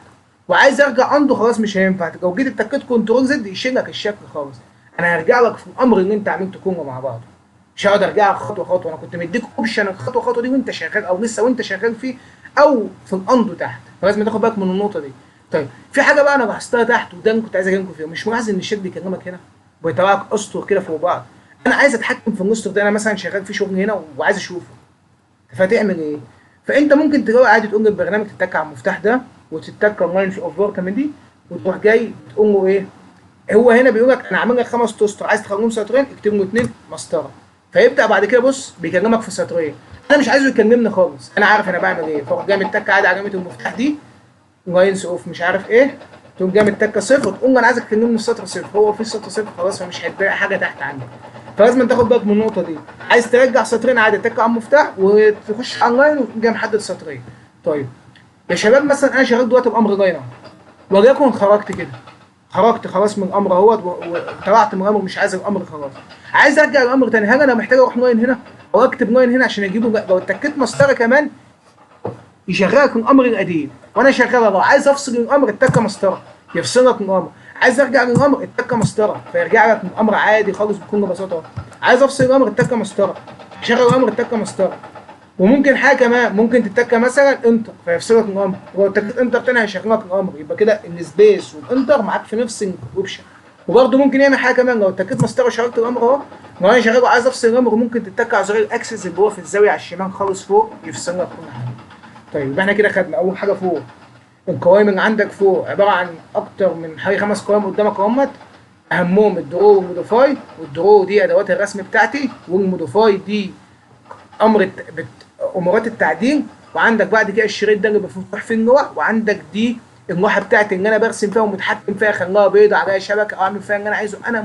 وعايز ارجع اندو خلاص مش هينفع، لو جيت اتكيت كنترول زد يشيل لك الشكل خالص. انا هرجع لك في الامر اللي انت عملته كله مع بعض، مش هقعد ارجع لك خطوه خطوه. انا كنت مديك اوبشن الخطوه خطوه دي وانت شغال او لسه وانت شغال فيه او في الاندو تحت، فلازم تاخد بالك من النقطه دي. طيب في حاجه بقى انا لاحظتها تحت وده اللي كنت عايز اكلمكم فيها، مش ملاحظ ان الشات بيكلمك هنا بيطلعك اسطر كده فوق بعض؟ انا عايز اتحكم في النسر ده، انا مثلا شغال في شغل هنا وعايز اشوفه، فتعمل ايه؟ فانت ممكن تجي عادي تقول للبرنامج تتك على المفتاح ده وتتك لاين اوف ورك من دي وتروح جاي تقول له ايه؟ هو هنا بيقول لك انا عامل لك 5 اسطر عايز تخليهم سطرين اكتب له 2 مسطره، فيبدا بعد كده بص بيكلمك في سطرين. انا مش عايزه يكلمني خالص، انا عارف انا بعمل ايه، فاروح جاي متك عادي على علامه المفتاح دي لاينز اوف مش عارف ايه، تقوم جاي متكه صفر تقول له انا عايزك تكلمني في سطر صفر، هو في سطر صفر خلاص فمش هيتبقى حاجه تحت عندك. فلازم تاخد بالك من النقطه دي. عايز ترجع سطرين عادي تك على المفتاح وتخش على اللاين وتقوم جاي محدد سطرين. طيب يا شباب مثلا انا شغال دلوقتي بامر لاين اهو، وليكن خرجت كده، خرجت خلاص من الامر اهوت وطلعت من الامر مش عايز الامر خلاص، عايز ارجع الامر تاني، هل انا محتاج اروح لاين هنا او اكتب لاين هنا عشان اجيبه؟ لو اتكيت مسطره كمان يشغلك من الامر القديم وانا شغال اهو، عايز افصل من الامر اتكه مسطره يفصلك من الامر، عايز ارجع للامر اتكه مسطره فيرجع لك من الامر عادي خالص بكل بساطه، عايز افصل الامر اتكه مسطره شغل الامر اتكه مسطره. وممكن حاجه كمان ممكن تتكه مثلا انتر فيفصلك من الامر، ولو اتكيت انتر تاني هيشغلك الامر، يبقى كده السبيس والانتر معاك في نفس الاوبشن. وبرده ممكن يعمل حاجه كمان لو اتكيت مسطره وشغلت الامر اهو، لو انا شغال وعايز افصل الامر ممكن تتك على زرار الاكسس اللي هو في الزاويه على الشمال خالص فوق يفصل لك كل حاجه. طيب يبقى احنا كده خدنا اول حاجه فوق القوائم اللي عندك فوق عباره عن اكتر من حوالي 5 قوائم قدامك اهمت، اهمهم الدرو والموديفاي، والدرو دي ادوات الرسم بتاعتي والموديفاي دي امر امورات التعديل، وعندك بعد كده الشريط ده اللي مفتوح فيه اللوح، وعندك دي اللوحه بتاعتي اللي انا برسم فيها ومتحكم فيها اخليها بيضه عليها شبكه او اعمل فيها اللي انا عايزه، انا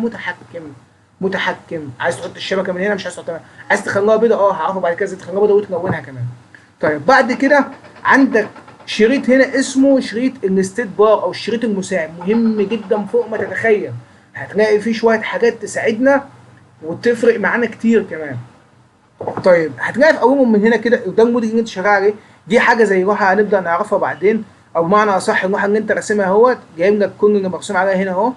متحكم عايز تحط الشبكه من هنا مش عايز تحطها، عايز تخليها بيضه هعرفه بعد كده ازاي تخليها بيضه وتلونها كمان. طيب بعد كده عندك شريط هنا اسمه شريط الستيت بار او الشريط المساعد، مهم جدا فوق ما تتخيل، هتلاقي فيه شويه حاجات تساعدنا وتفرق معانا كتير كمان. طيب هتلاقي في اولهم من هنا كده ده الموديل اللي انت شغال عليه، دي حاجه زي لوحه هنبدا نعرفها بعدين، او بمعنى اصح اللوحه اللي انت راسمها اهوت جايب لك كل اللي مرسوم عليها هنا اهو.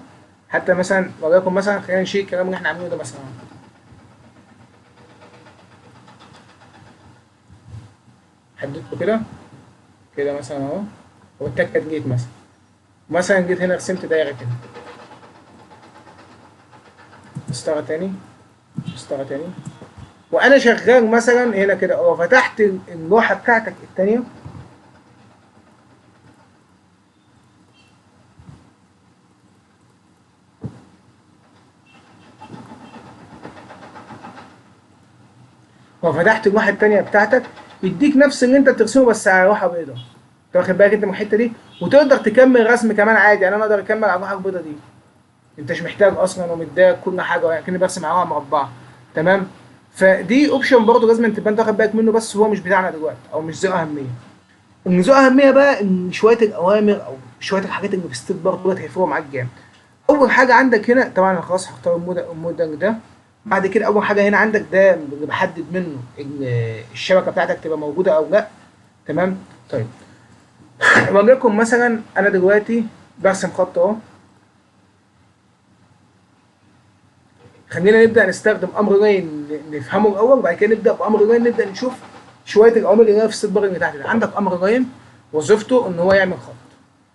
حتى مثلا وليكن مثلا خلينا نشيل الكلام اللي احنا عاملينه ده مثلا، حددته كده كده مثلا اهو، واتكت جيت مثلا جيت هنا رسمت دايره كده، مسطره تاني مسطره تاني، وانا شغال مثلا هنا كده فتحت اللوحه بتاعتك الثانيه وفتحت اللوحه الثانيه بتاعتك يديك نفس اللي انت بترسمه بس على لوحه بيضاء، انت واخد بالك انت من الحته دي، وتقدر تكمل رسم كمان عادي، يعني انا اقدر اكمل على اللوحه البيضاء دي انت مش محتاج اصلا ومديك كل حاجه يعني كاني برسم على مربعه تمام. فدي اوبشن برضه لازم تبقى انت واخد بالك منه، بس هو مش بتاعنا دلوقتي او مش ذو اهميه. اللي ذو اهميه بقى ان شويه الاوامر او شويه الحاجات اللي في ستيت برضه دلوقتي هيفرقوا معاك جامد. اول حاجه عندك هنا طبعا انا خلاص هختار المودنج ده، بعد كده اول حاجه هنا عندك ده اللي بحدد منه الشبكه بتاعتك تبقى موجوده او لا تمام. طيب وليكن مثلا انا دلوقتي برسم خط اهو، خلينا نبدا نستخدم امر لاين نفهمه الاول وبعد كده نبدا بامر لاين نبدا نشوف شويه الاوامر اللي هي في السيت بار اللي تحت ده. عندك امر لاين وظيفته ان هو يعمل خط،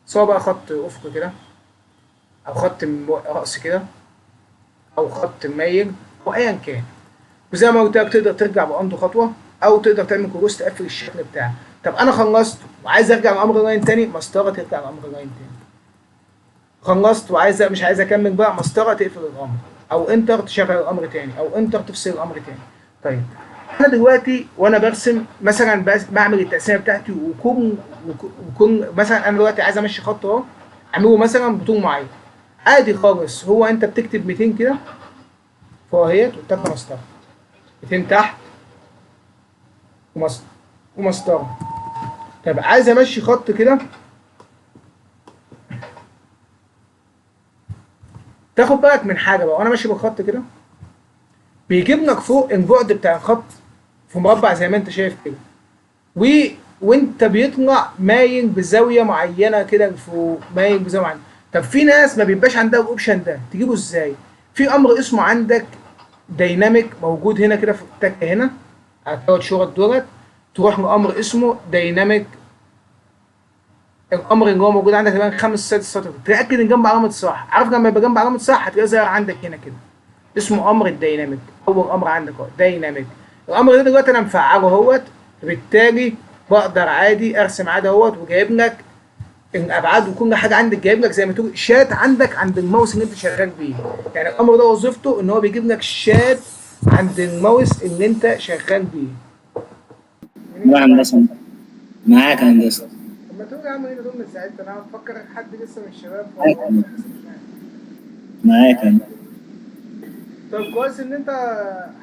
سواء بقى خط افقي كده او خط رأس كده، او خط مايل، او ايا كان. وزي ما قلت لك تقدر ترجع بأمر خطوه، او تقدر تعمل كروس تقفل الشكل بتاعك. طب انا خلصت وعايز ارجع لامر لاين تاني، مسطره ترجع لامر لاين تاني. خلصت وعايز مش عايز اكمل بقى، مسطره تقفل الامر، او انتر تشغل الامر تاني، او انتر تفصل الامر تاني. طيب انا دلوقتي وانا برسم مثلا بعمل التقسيمه بتاعتي، وكون مثلا انا دلوقتي عايز امشي خط اهو، اعمله مثلا بطول معين عادي خالص. هو انت بتكتب 200 كده فوق اهيت وتك مسطره، 200 تحت ومسطره ومسطره. طيب عايز امشي خط كده، تاخد بالك من حاجه بقى وانا ماشي بالخط كده، بيجيب لك فوق البعد بتاع الخط في مربع زي ما انت شايف كده، و... وانت بيطلع مايل بزاويه معينه كده لفوق، مايل بزاويه معينه. طب في ناس ما بيبقاش عندها الاوبشن ده، تجيبه ازاي؟ في امر اسمه عندك دايناميك موجود هنا كده في التكه هنا على الثلاث شرط دولت. تروح لامر اسمه دايناميك، الامر اللي هو موجود عندك تقريبا خمس ست سطر، تاكد ان جنب علامه صح. عارف لما يبقى جنب علامه صح هتلاقيه ظاهر عندك هنا كده، اسمه امر الديناميك. اول امر عندك اهو ديناميك. الامر ده دلوقتي انا مفعله اهوت، بالتالي بقدر عادي ارسم عادي اهوت، وجايب لك الابعاد وكل حاجه عندك، جايب لك زي ما تقول شات عندك عند الماوس اللي انت شغال بيه. يعني الامر ده وظيفته ان هو بيجيب لك شات عند الماوس اللي انت شغال بيه. منين لا يا ابراهيم؟ هندسة، معاك هندسة. طب ما تقول يا عم هنا دول من ساعتها، انا بفكر حد لسه من الشباب معاك فقلت هندسة. لك بس مش عارف. معاك هندسة. طب كويس ان انت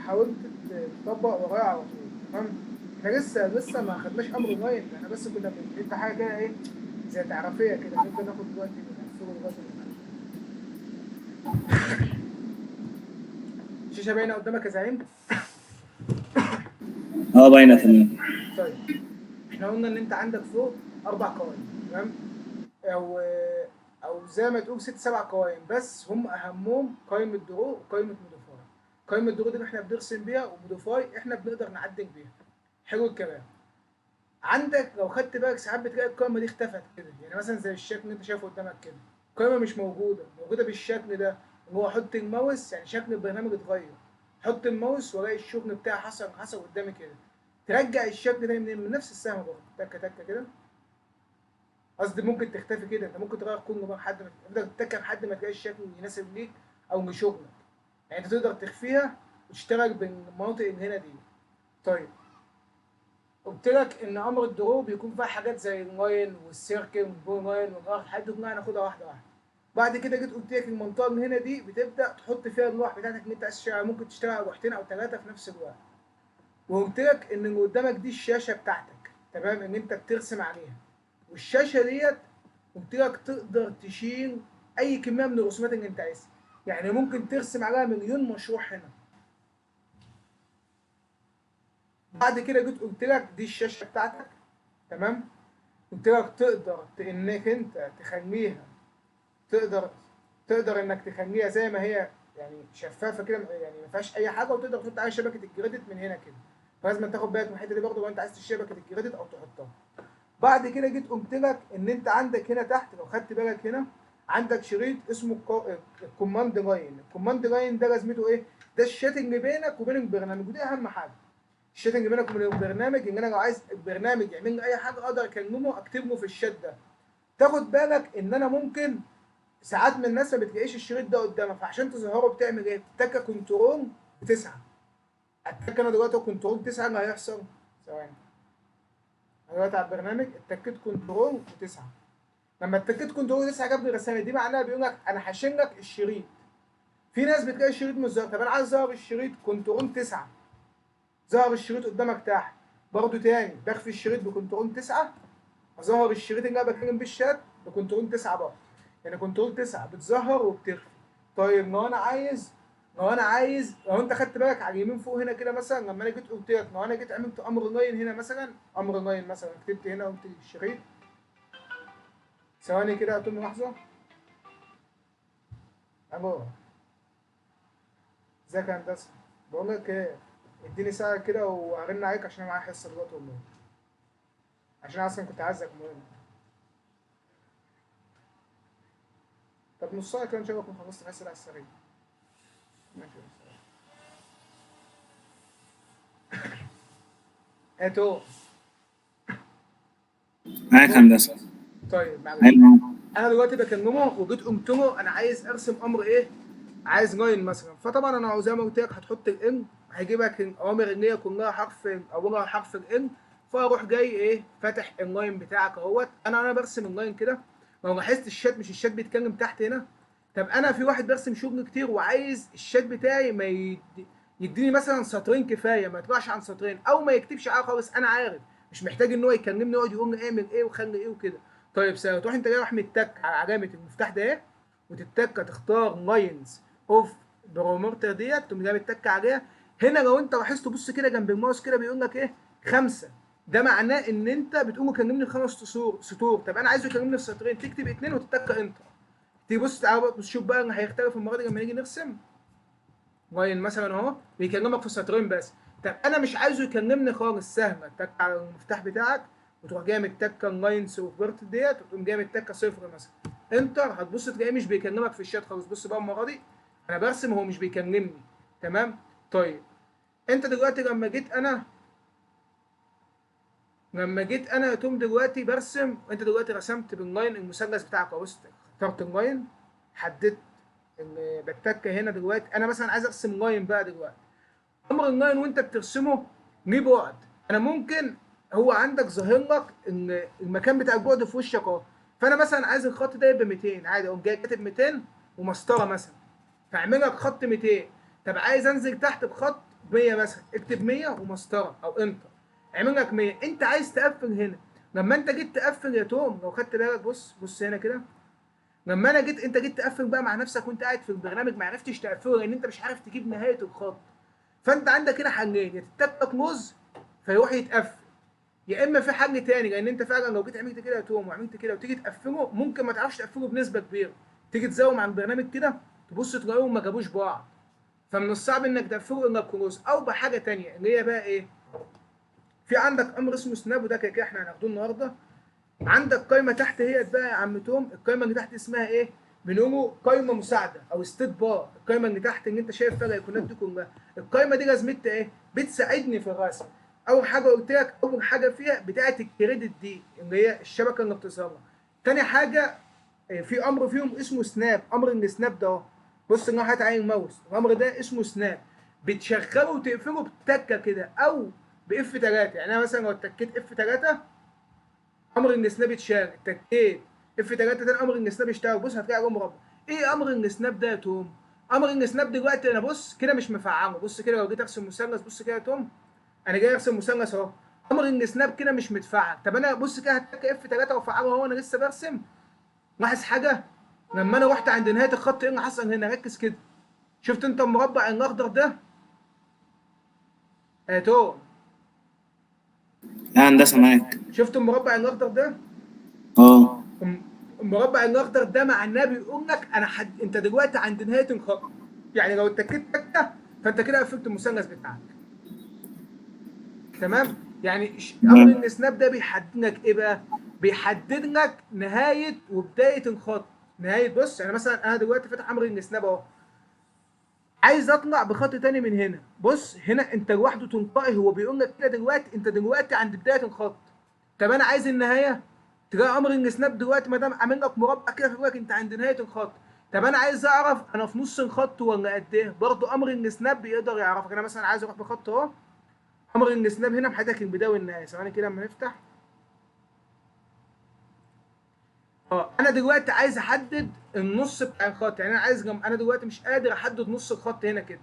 حاولت تطبق ورايا على طول. تمام. احنا لسه ما خدناش امر معين، احنا بس كنا بندي حاجه كده ايه زي تعرفيه كده، ممكن ناخد دلوقتي ننفذه دلوقتي. الشاشه باينه قدامك يا زعيم؟ اه باينة تمام. طيب احنا قلنا ان انت عندك فوق اربع قوائم، تمام؟ او او زي ما تقول ست سبع قوائم، بس هم اهمهم قائمه درو وقائمه موديفاي. قائمه درو دي اللي احنا بنرسم بيها، وموديفاي احنا بنقدر نعدل بيها. حلو الكلام. عندك لو خدت بالك ساعات بتلاقي القائمه دي اختفت كده، يعني مثلا زي الشكل اللي انت شايفه قدامك كده، القائمه مش موجوده بالشكل ده. اللي هو احط الماوس يعني شكل البرنامج اتغير، احط الماوس والاقي الشغل بتاعي حصل قدامي كده. ترجع الشكل ده من نفس السهم برضه، تكه تكه كده. قصدي ممكن تختفي كده، انت ممكن تغير كل مره لحد ما تفضل تتكه لحد ما تلاقي الشكل يناسب ليك او لشغلك. يعني انت تقدر تخفيها وتشتغل بالمناطق اللي هنا دي. طيب قلت لك ان امر الدرو بيكون فيها حاجات زي اللاين والسيركل والبول لاين والارك، لحد ما هناخدها واحده واحده. بعد كده جيت قلت لك المنطقه اللي هنا دي بتبدا تحط فيها اللوح بتاعتك اللي انت عايز تشتغل، ممكن تشتغل على لوحتين او ثلاثه في نفس الوقت. وقلت لك ان اللي قدامك دي الشاشه بتاعتك، تمام، ان انت بترسم عليها. والشاشه ديت قلت لك تقدر تشيل اي كميه من الرسومات اللي انت عايزها، يعني ممكن ترسم عليها مليون مشروع هنا. بعد كده جيت قلت لك دي الشاشه بتاعتك، تمام. قلت لك تقدر انك انت تخليها، تقدر انك تخليها زي ما هي، يعني شفافه كده، يعني ما فيهاش اي حاجه، وتقدر تحط عليها شبكه الجريدت من هنا كده. فلازم تاخد بالك من الحته دي برضه لو انت عايز شبكه الجريدت او تحطها. بعد كده جيت قلت لك ان انت عندك هنا تحت لو خدت بالك هنا عندك شريط اسمه الكوماند لاين. الكوماند لاين ده لازمته ايه؟ ده الشاتنج بينك وبين البرنامج، ودي اهم حاجه. الشاتنج بينك وبين البرنامج، ان انا لو عايز البرنامج يعمل لي اي حاجه اقدر اكلمه اكتب له في الشات ده. تاخد بالك ان انا ممكن ساعات من الناس ما بتلاقيش الشريط ده قدامك، فعشان تظهره بتعمل ايه؟ بتتكه كنترول بتسعه. اتك انا دلوقتي كنترول تسعه، اللي هيحصل ثواني. انا دلوقتي على البرنامج اتكيت كنترول وتسعه. لما اتكيت كنترول تسعه جاب لي رساله، دي معناها بيقول لك انا هشيل لك الشريط. في ناس بتلاقي الشريط مش ظاهر، طب انا عايز اظهر الشريط كنترول تسعه، ظهر الشريط قدامك تحت. برضه تاني بخفي الشريط بكنترول تسعه، اظهر الشريط اللي انا بتكلم بيه الشات بكنترول تسعه برضه. يعني كنترول تسعه بتظهر وبتخفي. طيب لو انت خدت بالك على اليمين فوق هنا كده، مثلا لما انا جيت قلت لك لو انا جيت عملت امر لاين هنا، مثلا امر لاين مثلا كتبت هنا قلت الشريط، ثواني كده هتم لحظه. الو، ازيك يا هندسه؟ بقول لك ايه، اديني ساعه كده وهرن عليك عشان انا معايا حصه دلوقتي والله، عشان اصلا كنت عايزك مهم. طب نص ساعه كده ان شاء الله اكون خلصت الاسئله على السريع. ماشي يا أستاذ. هاتوا. معاك هندسة. طيب معلش، أيوة. انا دلوقتي بكلمه وجيت قلت له انا عايز ارسم امر ايه، عايز لاين مثلا. فطبعا انا زي ما قلت لك هتحط الان، هيجيب لك الاوامر ان هي كلها حرف اولها حرف الان. فاروح جاي ايه فاتح اللاين بتاعك اهوت. انا برسم اللاين كده. لو لاحظت الشات، مش الشات بيتكلم تحت هنا. طب انا في واحد برسم شغل كتير وعايز الشات بتاعي ما يديني مثلا سطرين كفايه، ما يطلعش عن سطرين او ما يكتبش حاجه خالص. انا عارف مش محتاج ان هو يكلمني يقعد يقول لي اعمل ايه وخلي ايه وكده. طيب سهل، تروح انت جاي راح متك على علامه المفتاح ده ايه، وتتك تختار لاينز اوف برومتر ديت، تقوم جاي متك عليها. هنا لو انت لاحظت بص كده جنب الماوس كده بيقول لك ايه 5. ده معناه ان انت بتقوم كلمني في 5 سطور. طب انا عايزه يكلمني في سطرين، تكتب 2 وتتك انتر. تيجي بص تعالى بص شوف بقى ان هيختلف المره دي لما نيجي نرسم لاين مثلا اهو بيكلمك في سطرين بس. طب انا مش عايزه يكلمني خالص، سهله تك على المفتاح بتاعك وتروح جاي متكه اللاينز اوف بيرت ديت وتقوم جاي متكه صفر مثلا انتر. هتبص تلاقيه مش بيكلمك في الشات خالص. بص بقى المره دي انا برسم هو مش بيكلمني. تمام. طيب انت دلوقتي لما جيت انا يا توم دلوقتي برسم، انت دلوقتي رسمت باللاين المثلث بتاعك اهو. اخترت اللاين، حددت بتكه هنا. دلوقتي انا مثلا عايز ارسم لاين بقى دلوقتي. امر اللاين وانت بترسمه ليه بعد. انا ممكن هو عندك ظاهر لك ان المكان بتاع البعد في وشك اهو. فانا مثلا عايز الخط ده يبقى 200 عادي، اقوم جاي كاتب 200 ومسطره مثلا، فاعمل لك خط 200. طب عايز انزل تحت بخط 100 مثلا، اكتب 100 ومسطره او انتر، اعمل لك 100. انت عايز تقفل هنا. لما انت جيت تقفل يا توم لو خدت بالك، بص هنا كده. لما انت جيت تقفل بقى مع نفسك وانت قاعد في البرنامج، ما عرفتش تقفله لان انت مش عارف تجيب نهايه الخط. فانت عندك هنا حلين، يا تتك موز فيروح يتقفل، يا اما في حل تاني. لان انت فعلا لو جيت عملت كده يا توم وعملت كده وتيجي تقفله ممكن ما تعرفش تقفله بنسبه كبيره. تيجي تزوم على البرنامج كده تبص تلاقيهم ما جابوش بعض. فمن الصعب انك تقفله الا بكروس او بحاجه تانيه اللي هي بقى ايه. في عندك امر اسمه سناب، وده كده احنا هناخدوه النهارده. عندك قايمه تحت هي بقى يا عم توم. القايمه اللي تحت اسمها ايه؟ بنقوله قايمه مساعده او ستيت بار. القايمه اللي تحت اللي انت شايف فيها الايقونات دي كلها، القايمه دي لازمتها ايه؟ بتساعدني في الرسم. اول حاجه قلت لك، اول حاجه فيها بتاعه الكريدت دي اللي هي الشبكه اللي بتظهر لك. تاني حاجه في امر فيهم اسمه سناب. امر ان سناب ده اهو، بص ان هو حاطط عليه الماوس، الامر ده اسمه سناب. بتشغله وتقفله بتكه كده او باف 3. يعني انا مثلا لو اتكيت اف 3 امر ان سناب اتشال، اتكيت اف 3 تاني امر ان سناب اشتغل. بص هتلاقي عليه مربع. ايه امر ان سناب ده يا توم؟ امر ان سناب دلوقتي انا بص كده مش مفعله. بص كده لو جيت ارسم مثلث، بص كده يا توم، انا جاي ارسم مثلث اهو. امر ان سناب كده مش متفعل. طب انا بص كده هتك اف 3 وافعله اهو، انا لسه برسم. لاحظ حاجه؟ لما انا رحت عند نهايه الخط ايه اللي حصل هنا؟ ركز كده. شفت انت المربع الاخضر ده يا توم؟ يا هندسة معاك. شفت المربع الاخضر ده؟ اه. المربع الاخضر ده معناه بيقول لك انت دلوقتي عند نهايه الخط. يعني لو اتكيت تكه فانت كده قفلت المثلث بتاعك. تمام. يعني امر تمام. ان سناب ده بيحدد لك ايه بقى؟ بيحدد لك نهايه وبدايه الخط. نهايه، بص يعني مثلا انا دلوقتي فاتح امر ان سناب اهو، عايز اطلع بخط تاني من هنا. بص هنا انت لوحده تلقائي هو بيقول لك كده دلوقتي انت دلوقتي عند بدايه الخط. طب انا عايز النهايه، تلاقي امر ان سناب دلوقتي ما دام عامل لك مربع كده فيقول لك انت عند نهايه الخط. طب انا عايز اعرف انا في نص الخط ولا قد ايه، برضه امر ان سناب بيقدر يعرفك. انا مثلا عايز اروح بخط اهو، امر ان سناب هنا محدد لك البدايه والنهايه. ثواني كده اما نفتح. انا دلوقتي عايز احدد النص بتاع الخط. يعني انا عايز انا دلوقتي مش قادر احدد نص الخط هنا كده.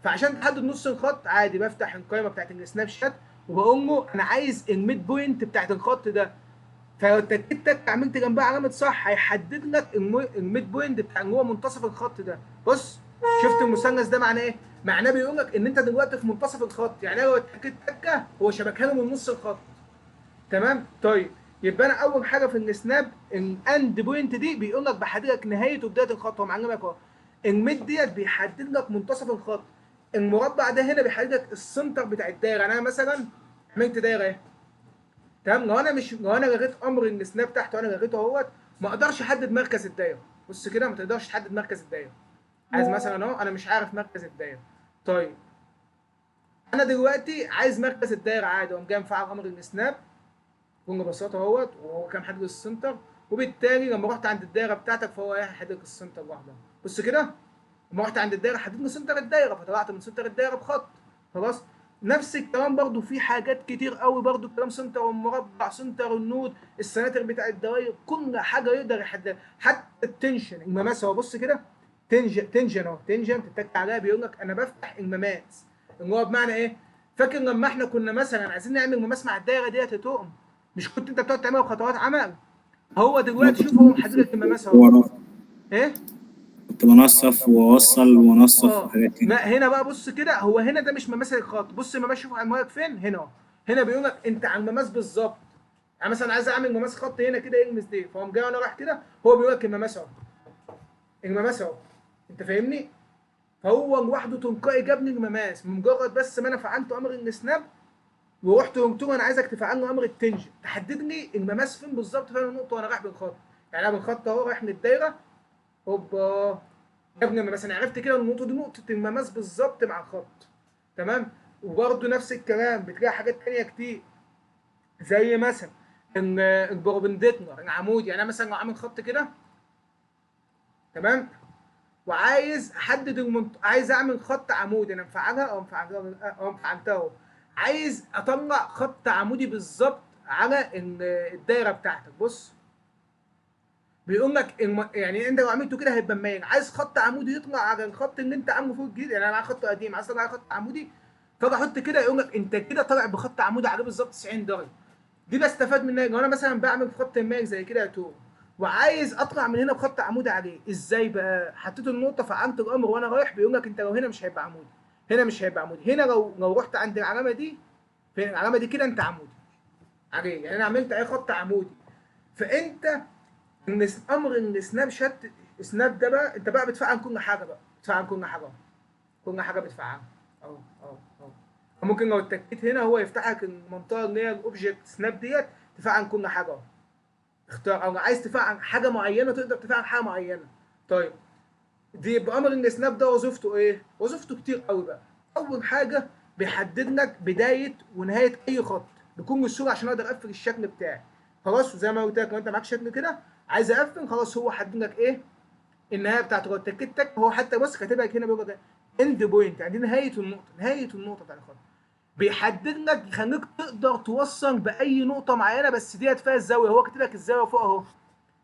فعشان تحدد نص الخط عادي بفتح القائمه بتاعت السناب شات وبقول له انا عايز الميد بوينت بتاعت الخط ده. فلو اتكيت عملت جنبها علامه صح هيحدد لك الميد بوينت بتاع اللي هو منتصف الخط ده. بص شفت المثلث ده معناه ايه؟ معناه بيقول لك ان انت دلوقتي في منتصف الخط. يعني لو اتكيت تكه هو شبكها له من نص الخط. تمام. طيب يبقى انا اول حاجه في السناب الاند بوينت دي بيقول لك بحدد لك نهايه وبدايه الخط. هو معلمك اهو. الميد ديت بيحدد لك منتصف الخط. المربع ده هنا بيحدد لك السنتر بتاع الدايره. يعني انا مثلا عملت دايره اهي. تمام. لو انا لغيت امر السناب تحت وانا لغيته اهوت ما اقدرش احدد مركز الدايره. بص كده ما تقدرش تحدد مركز الدايره. عايز مثلا اهو انا مش عارف مركز الدايره. طيب انا دلوقتي عايز مركز الدايره عادي، اقوم جاي مفعل امر السناب بكل بساطه اهوت، وهو كان حدد السنتر، وبالتالي لما رحت عند الدايره بتاعتك فهو هيحدد السنتر لوحده. بص كده لما رحت عند الدايره حدد لي سنتر الدايره، فطلعت من سنتر الدايره بخط. خلاص. نفس الكلام برضو في حاجات كتير قوي برضو، كلام سنتر المربع، سنتر النود، السناتر بتاع الدوائر، كل حاجه يقدر يحددها، حتى التنشن المماس اهو. بص كده تنجن اهو، تنجن تتك عليها بيقول لك انا بفتح المماس، اللي هو بمعنى ايه؟ فاكر لما احنا كنا مثلا عايزين نعمل مماس مع الدايره ديت يا تقوم، مش كنت انت بتقعد تعمل خطوات عمل؟ هو انا دلوقتي شوف هو محدد لك المماس اهو. ايه؟ كنت بنصف واوصل ونصف وحاجات كده. ما هنا بقى بص كده، هو هنا ده مش مماس الخط، بص المماس شوف على المواقف فين هنا اهو. هنا بيقول لك انت على المماس بالظبط. يعني مثلا عايز اعمل مماس خط هنا كده يلمس دي، فقوم جاي وانا رايح كده هو بيقول لك المماس اهو، المماس اهو. انت فاهمني؟ فهو لوحده تلقائي جابني المماس، مجرد بس ما انا فعلت امر السناب ورحت قلت له انا عايزك تفعل له امر التنجن، تحدد لي المماس فين بالظبط، فين النقطه وانا رايح بالخط. يعني انا بالخط اهو رايح من الدايره، هوبا جابني المماس، انا عرفت كده النقطه دي نقطه المماس بالظبط مع الخط. تمام. وبرده نفس الكلام بتلاقي حاجات تانية كتير، زي مثلا ان البروبنديتنر العمودي. يعني انا مثلا لو عامل خط كده، تمام، وعايز احدد عايز اعمل خط عمودي، انا مفعلها او مفعلتها اهو، عايز اطلع خط عمودي بالظبط على الدايره بتاعتك. بص بيقول لك يعني انت لو عملته كده هيبقى مايل، عايز خط عمودي يطلع على الخط اللي انت عامله فوق الجديد. يعني انا معايا خط قديم عايز اطلع على خط عمودي، فاجي احط كده يقول لك انت كده طالع بخط عمودي عليه بالظبط 90 درجه. دي بستفاد منها لو انا مثلا بعمل خط مايل زي كده يا تو، وعايز اطلع من هنا بخط عمودي عليه. ازاي بقى؟ حطيت النقطه فعلت الامر وانا رايح، بيقول لك انت لو هنا مش هيبقى عمودي، هنا مش هيبقى عمودي، هنا لو رحت عند العلامه دي، فين العلامه دي كده انت عمودي عليه. يعني انا عملت اي خط عمودي. فانت امر ان سناب شات، سناب ده بقى انت بقى بتفعل كل حاجه، بقى بتفعل كل حاجه، كل حاجه بتفعلها اهو اهو اهو. ممكن لو اتكيت هنا هو يفتح لك المنطقه اللي هي الاوبجكت سناب ديت، تفعل كل حاجه اهو. اختار، او عايز تفعل حاجه معينه تقدر تفعل حاجه معينه. طيب دي بامر ان سناب ده وظيفته ايه؟ وظيفته كتير قوي بقى. اول حاجه بيحدد لك بدايه ونهايه اي خط بكل سهوله عشان اقدر اقفل الشكل بتاعي. خلاص. وزي ما قلت لك لو انت معاك شكل كده عايز اقفل، خلاص هو حدد لك ايه النهايه بتاعته. لو اتكيت تك هو حتى بص كاتبها لك هنا بيقول لك اند بوينت، يعني دي نهايه النقطه، نهايه النقطه بتاع الخط. بيحدد لك يخليك تقدر توصل باي نقطه معينه، بس ديت فيها الزاويه، هو كاتب لك الزاويه فوق اهو.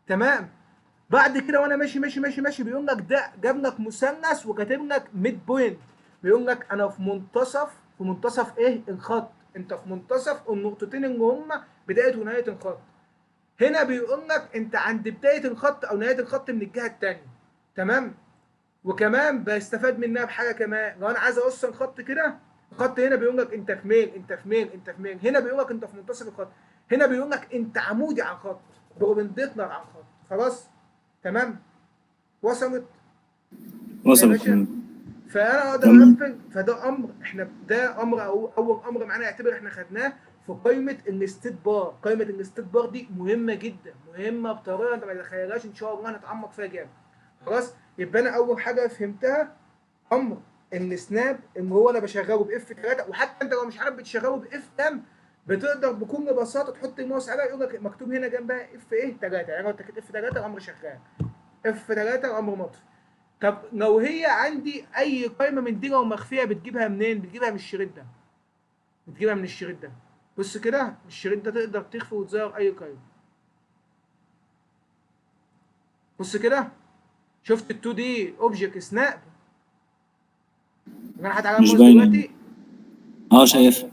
تمام. بعد كده وانا ماشي ماشي ماشي ماشي بيقول لك ده جاب لك مثلث وكاتب لك ميد بوينت، بيقول لك انا في منتصف، في منتصف ايه الخط، انت في منتصف النقطتين اللي هم بدايه ونهايه الخط. هنا بيقول لك انت عند بدايه الخط او نهايه الخط من الجهه الثانيه. تمام. وكمان بستفاد منها بحاجه كمان، لو انا عايز اوصل خط كده، الخط هنا بيقول لك انت في ميل، انت في ميل، انت في ميل، هنا بيقول لك انت في منتصف الخط، هنا بيقول لك انت عمودي على الخط، بروبنديكولار على الخط. خلاص. تمام. وصلت يا وصلت باشا؟ تمام. فانا اقدر تمام. اقفل. فده امر احنا، ده امر او اول امر معانا يعتبر احنا خدناه في قائمه الستيت بار. قائمه الستيت بار دي مهمه جدا، مهمه بطريقه انت ما تتخيلهاش، ان شاء الله هنتعمق فيها جامد. خلاص. يبقى انا اول حاجه فهمتها امر السناب ان هو انا بشغله باف 3، وحتى انت لو مش عارف بتشغله باف كام بتقدر بكل بساطه تحط الماوس عليها يقول لك مكتوب هنا جنبها اف ايه 3. يعني لو انت كتبت اف 3 الامر شغال، اف 3 الامر مطفي. طب لو هي عندي اي قائمه من دي لو مخفيه بتجيبها منين؟ بتجيبها من الشريط ده، بتجيبها من الشريط ده. بص كده الشريط ده تقدر تخفي وتظهر اي قائمه. بص كده شفت ال 2 دي اوبجكت سناب انا حاطط عليها مش الماوس باينة. دلوقتي؟ اه شايف.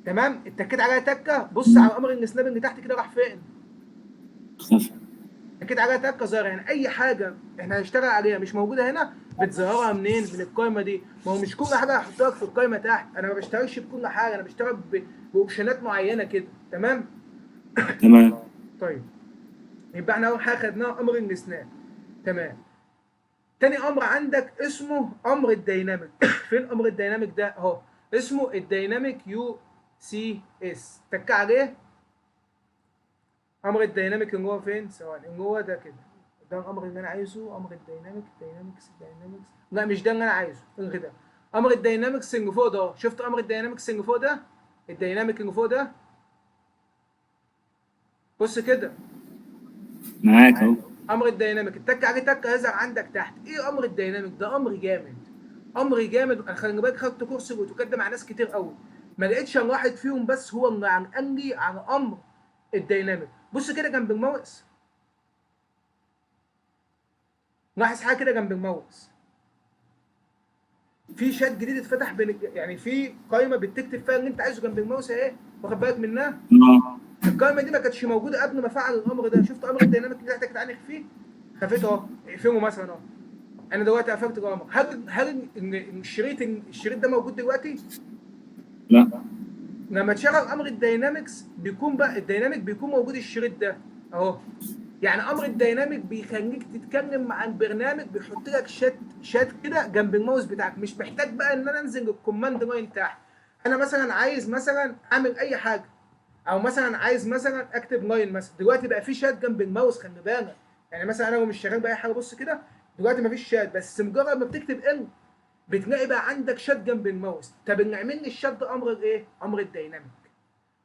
تمام. اتكيت عليها تكه، بص على امر السناب اللي تحت كده راح فين؟ اختفى. اتكيت عليها تكه ظاهره. يعني اي حاجه احنا هنشتغل عليها مش موجوده هنا بتظهرها منين؟ من القائمه دي. ما هو مش كل حاجه هحطها لك في القائمه تحت، انا ما بشتغلش بكل حاجه، انا بشتغل باوبشنات معينه كده. تمام. تمام. طيب يبقى احنا اول حاجه خدناها امر السناب. تمام. تاني امر عندك اسمه امر الديناميك. فين امر الديناميك ده؟ اهو اسمه الديناميك يو سي اس. تك عليه. امر الديناميك اللي هو فين؟ ثواني، اللي هو ده كده، كان الامر اللي انا عايزه امر داينامكس. لا مش ده اللي انا عايزه، الغي ده. امر الداينامكس اللي فوق ده، شفت امر الداينامكس اللي فوق ده، الدايناميك اللي فوق ده، بص كده، معاك اهو. امر الدايناميك اتك عليه تك هيظهر عندك تحت. ايه امر الدايناميك ده؟ امر جامد، امر جامد. انا خلي بالك خدت كورس الاوتوكاد ده مع ناس كتير قوي، ما لقيتش الا واحد فيهم بس هو اللي قال لي عن امر الدايناميك. بص كده جنب الماوس، لاحظ حاجه كده جنب الماوس، في شات جديد اتفتح بين، يعني في قائمه بتكتب فيها اللي انت عايزه جنب الماوس اهي، واخد بالك منها؟ اه. القائمه دي ما كانتش موجوده قبل ما افعل الامر ده. شفت امر الديناميك اللي تحت كده خفيه، خفيته اهو، اقفله مثلا اهو. انا دلوقتي قفلت الامر، هل الشريط ده موجود دلوقتي؟ لا. لما تشغل امر الداينامكس بيكون بقى الدايناميك بيكون موجود الشريط ده اهو. يعني امر الدايناميك بيخليك تتكلم مع البرنامج، بيحط لك شات كده جنب الماوس بتاعك، مش محتاج بقى ان انا انزل الكوماند لاين تحت. انا مثلا عايز مثلا اعمل اي حاجه، او مثلا عايز مثلا اكتب لاين مثلا، دلوقتي بقى في شات جنب الماوس، خلي بالك. يعني مثلا انا لو مش شغال باي حاجه، بص كده، دلوقتي مفيش شات، بس مجرد ما بتكتب ان بتلاقي بقى عندك شات جنب الماوس. طب اللي عامل لي الشات ده امر الايه؟ امر الدايناميك.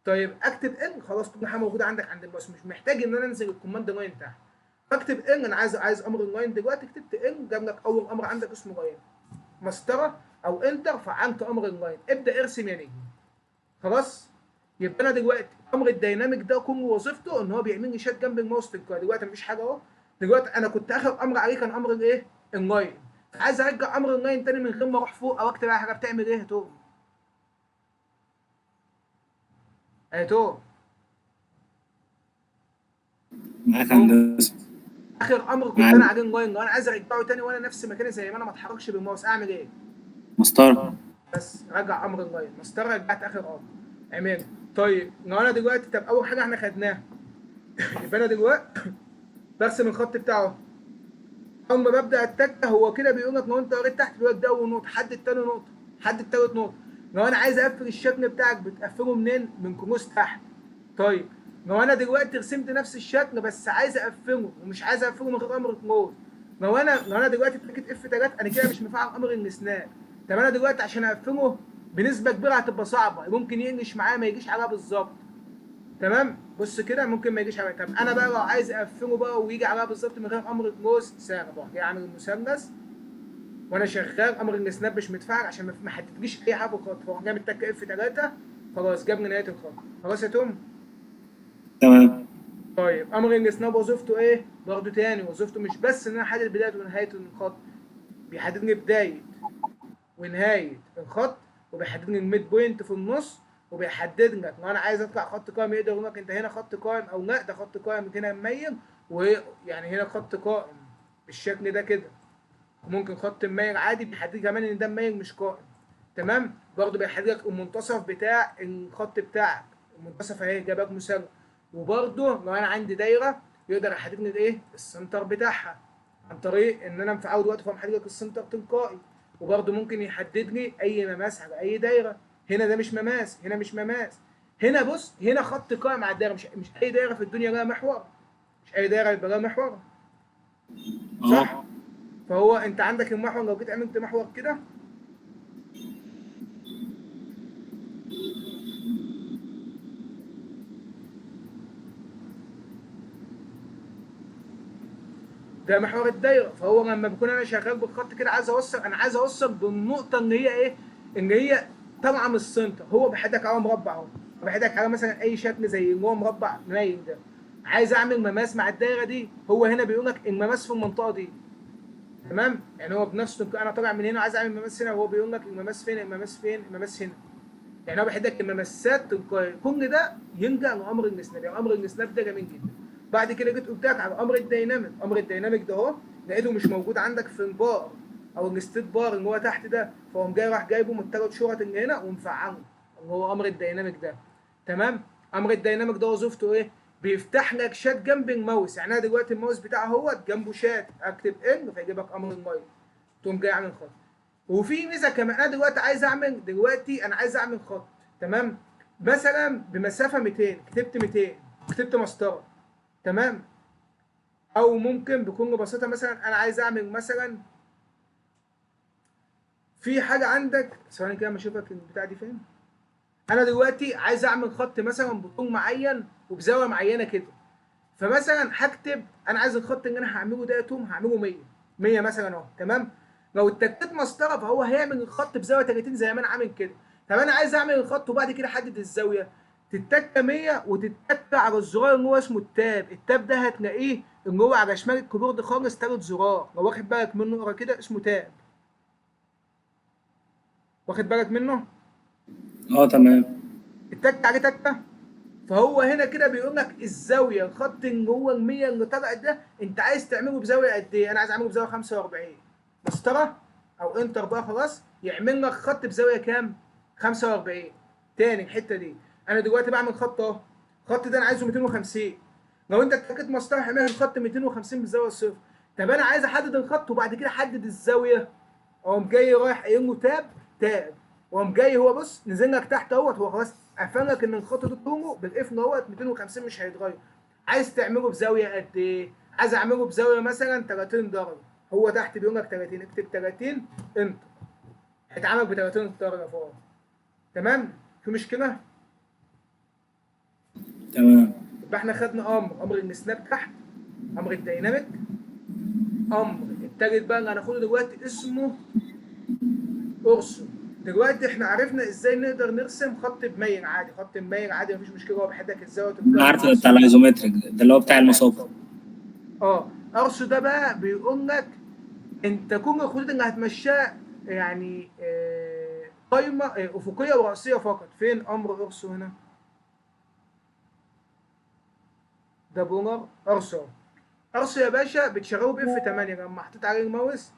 طيب اكتب ان، خلاص كل حاجه موجوده عندك عند الماوس، مش محتاج ان انا انزل الكوماند لاين تحت. بكتب ان انا عايز امر اللاين دلوقتي، كتبت ان جاب لك اول امر عندك اسمه لاين، مسطره او انتر، فعلت امر اللاين، ابدا ارسم يا نجم. خلاص، يبقى انا دلوقتي امر الدايناميك ده كل وظيفته ان هو بيعمل لي شات جنب الماوس تلقائي. دلوقتي مفيش حاجه اهو، دلوقتي انا كنت اخر امر عليه كان امر الايه؟ اللاين. عايز ارجع امر اللاين تاني من غير ما اروح فوق او اكتب اي حاجه، بتعمل ايه يا توم؟ يا توم، معاك توم، هندسة. اخر امر كنت معاك. انا عليه اللاين، لو انا عايز ارجعه تاني وانا نفس مكاني زي ما انا، ما اتحركش بالماوس، اعمل ايه؟ مسطرة. بس رجع امر اللاين، مسطره، رجعت اخر امر، عمل. طيب لو انا دلوقتي، طب اول حاجه احنا خدناها، يبقى انا دلوقتي برسم الخط بتاعه. اول ما ببدا التكه هو كده بيقول لك لو انت قريت تحت بيقول لك ده اول نقطه، حدد تاني نقطه، حدد تالت نقطه. لو انا عايز اقفل الشكل بتاعك بتقفله منين؟ من كروس تحت. طيب لو انا دلوقتي رسمت نفس الشكل بس عايز اقفله ومش عايز اقفله من غير امر كلوز، لو انا دلوقتي اتكت اف 3 انا كده مش مفعل امر السناب. طب انا دلوقتي عشان اقفله بنسبه كبيره هتبقى صعبه، ممكن ينجش معايا ما يجيش عليها بالظبط. تمام، بص كده ممكن ما يجيش عليا. طب انا بقى لو عايز اقفله بقى ويجي عليها بالظبط من غير امر كلوز، سهل، بروح جاي عامل المثلث وانا شغال، امر السناب مش متفعل عشان ما حددليش اي حاجه خط، فاروح جاي متك اف 3، خلاص جاب لي نهايه الخط. خلاص يا توم. تمام. طيب امر السناب وظيفته ايه؟ برضه تاني وظيفته مش بس ان انا احدد بدايه ونهايه الخط، بيحدد لي بدايه ونهايه الخط، وبيحدد لي الميد بوينت في النص، وبيحدد لك لو انا عايز اطلع خط قائم يقدر يقول لك انت هنا خط قائم او لا ده خط قائم هنا مميل، ويعني هنا خط قائم بالشكل ده كده، وممكن خط مميل عادي بيحدد كمان ان ده مميل مش قائم. تمام، برضه بيحدد لك المنتصف بتاع الخط بتاعك، المنتصف اهي جابك مثلث. وبرضه لو انا عندي دايره يقدر يحدد لي الايه؟ السنتر بتاعها، عن طريق ان انا مفعول دلوقتي فهو محدد لك السنتر تلقائي. وبرضه ممكن يحدد لي اي مماس على اي دايره، هنا ده مش مماس، هنا مش مماس، هنا بص هنا خط قائم على الدايره، مش اي دايره في الدنيا لها محور، مش اي دايره يبقى لها محور، صح؟ اه. فهو انت عندك المحور، لو جيت عملت محور كده، ده محور الدايره. فهو لما بكون انا شغال بالخط كده عايز اوصل، انا عايز اوصل بالنقطه اللي هي ايه؟ ان هي طالعه من السنتر، هو بيحدك على مربع اهو، بيحدك على مثلا اي شكل زي اللي هو مربع نايم ده. عايز اعمل مماس مع الدايره دي، هو هنا بيقول لك المماس في المنطقه دي. تمام، يعني هو بنفسه انا طالع من هنا عايز اعمل مماس هنا، وهو بيقول لك المماس فين، المماس فين، المماس هنا. يعني هو بيحدك الممسات تلقائي، كل ده يلجا لامر السناب. يعني امر السناب ده جميل جدا. بعد كده جيت قلت لك على امر الديناميك. امر الديناميك ده اهو لقيته مش موجود عندك في البار او الستيت بار اللي هو تحت ده، فقوم جاي راح جايبه من الثلاث شرط اللي هنا ومفعله، اللي هو امر الديناميك ده. تمام، امر الديناميك ده وظيفته ايه؟ بيفتح لك شات جنب الماوس. يعني انا دلوقتي الماوس بتاعي اهوت جنبه شات، اكتب ان فيجيب لك امر الماوس، تقوم جاي عامل خط. وفي ميزه كمان، انا دلوقتي انا عايز اعمل خط، تمام، مثلا بمسافه 200، كتبت 200، كتبت مسطره، تمام، او ممكن بكل بساطه مثلا انا عايز اعمل مثلا في حاجه عندك، ثواني كده اما اشوفك البتاع دي فين. انا دلوقتي عايز اعمل خط مثلا بطول معين وبزاويه معينه كده، فمثلا هكتب انا عايز الخط اللي انا هعمله ده توم هعمله 100 100 مثلا اهو تمام. لو اتكيت مسطره فهو هيعمل الخط بزاويه 30 زي ما انا عامل كده. طب انا عايز اعمل الخط وبعد كده احدد الزاويه، تتكه 100 وتتكه على الزرار اللي هو اسمه التاب. التاب ده هتلاقيه اللي هو على شمال الكيبورد خالص تالت زرار، لو واخد بالك منه اقرا كده اسمه تاب. واخد بالك منه؟ اه تمام. التك عليه تكه. فهو هنا كده بيقول لك الزاويه الخط اللي هو ال 100 اللي طلعت ده انت عايز تعمله بزاويه قد ايه؟ انا عايز اعمله بزاويه 45. مسطره او انتر بقى خلاص يعمل لك خط بزاويه كام؟ 45. تاني الحته دي، انا دلوقتي بعمل خط اهو، الخط ده انا عايزه 250. لو انت اتكيت مسطره هيعمل الخط 250 بالزاويه الصفر. طب انا عايز احدد الخط وبعد كده احدد الزاويه، اقوم جاي رايح قايل له تاب تاب، وقام جاي هو بص نزل لك تحت اهوت، هو خلاص قفل لك ان الخط ده طوله بالقفل اهوت 250 مش هيتغير. عايز تعمله بزاويه قد ايه؟ عايز اعمله بزاويه مثلا 30 درجه، هو تحت بيقول لك 30، اكتب 30 انت هيتعمل ب 30 درجه فوق. تمام؟ في مشكله؟ تمام. يبقى احنا خدنا امر السناب تحت، امر الديناميك، امر التالت بقى اللي هناخده دلوقتي اسمه ارسم. دلوقتي احنا عرفنا ازاي نقدر نرسم خط بميل عادي، خط بميل عادي مفيش مشكله، هو بيحدك الزاويه انا وتبدا عارف ده بتاع ترسم. الايزومتريك، ده اللي هو بتاع المسافه. اه ارسو ده بقى بيقول لك انت كل الخطوط اللي هتمشيها يعني قايمه افقيه وراسيه فقط. فين امر ارسو هنا؟ ده بولر ارسو. ارسو يا باشا بتشغله باف 8 لما حطيت عليه الماوس،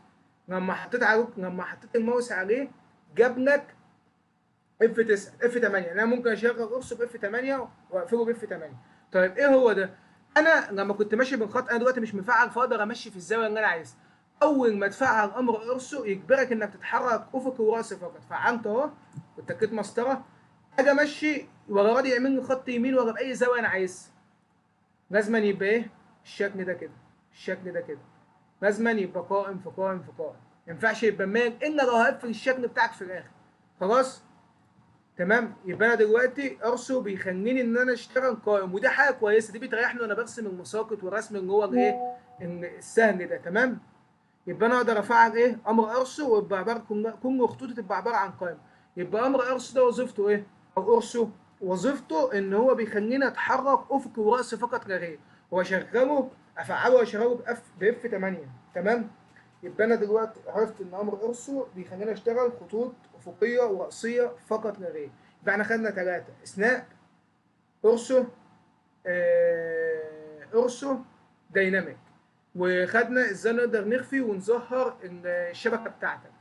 لما حطيت الماوس عليه جاب لك اف 9 اف 8. انا ممكن اشغل قرص باف 8 واقفله باف 8. طيب ايه هو ده؟ انا لما كنت ماشي بالخط انا دلوقتي مش مفعل فاقدر امشي في الزاويه اللي انا عايزها. اول ما تفعل امر قرصه يجبرك انك تتحرك افقي وراسي فقط. فعلت اهو واتكيت مسطره، اجي امشي ولا راضي يعمل لي خط يمين ولا باي زاويه انا عايزها. لازما يبقى ايه؟ الشكل ده كده، الشكل ده كده. لازما يبقى قائم في قائم في قائم، ما ينفعش يبقى مايل الا لو هقفل الشكل بتاعك في الاخر. خلاص؟ تمام. يبقى انا دلوقتي ارسو بيخليني ان انا اشتغل قائم، ودي حاجه كويسه، دي بتريحني وانا برسم المساقط والرسم اللي هو الايه السهل ده. تمام. يبقى انا اقدر افعل ايه امر ارسو ويبقى عباره كل خطوطه تبقى عباره عن قائمه. يبقى امر ارسو ده وظيفته ايه؟ او ارسو وظيفته ان هو بيخليني اتحرك افقي وراسي فقط لا غير، واشغله افعله واشغله باف 8. تمام. يبقى انا دلوقتي عرفت ان امر ارسو بيخليني اشتغل خطوط افقيه وراسيه فقط لا غير. يبقى احنا خدنا ثلاثه: سناب، ارسو، ارسو، دايناميك. وخدنا ازاي نقدر نخفي ونظهر الشبكه بتاعتك.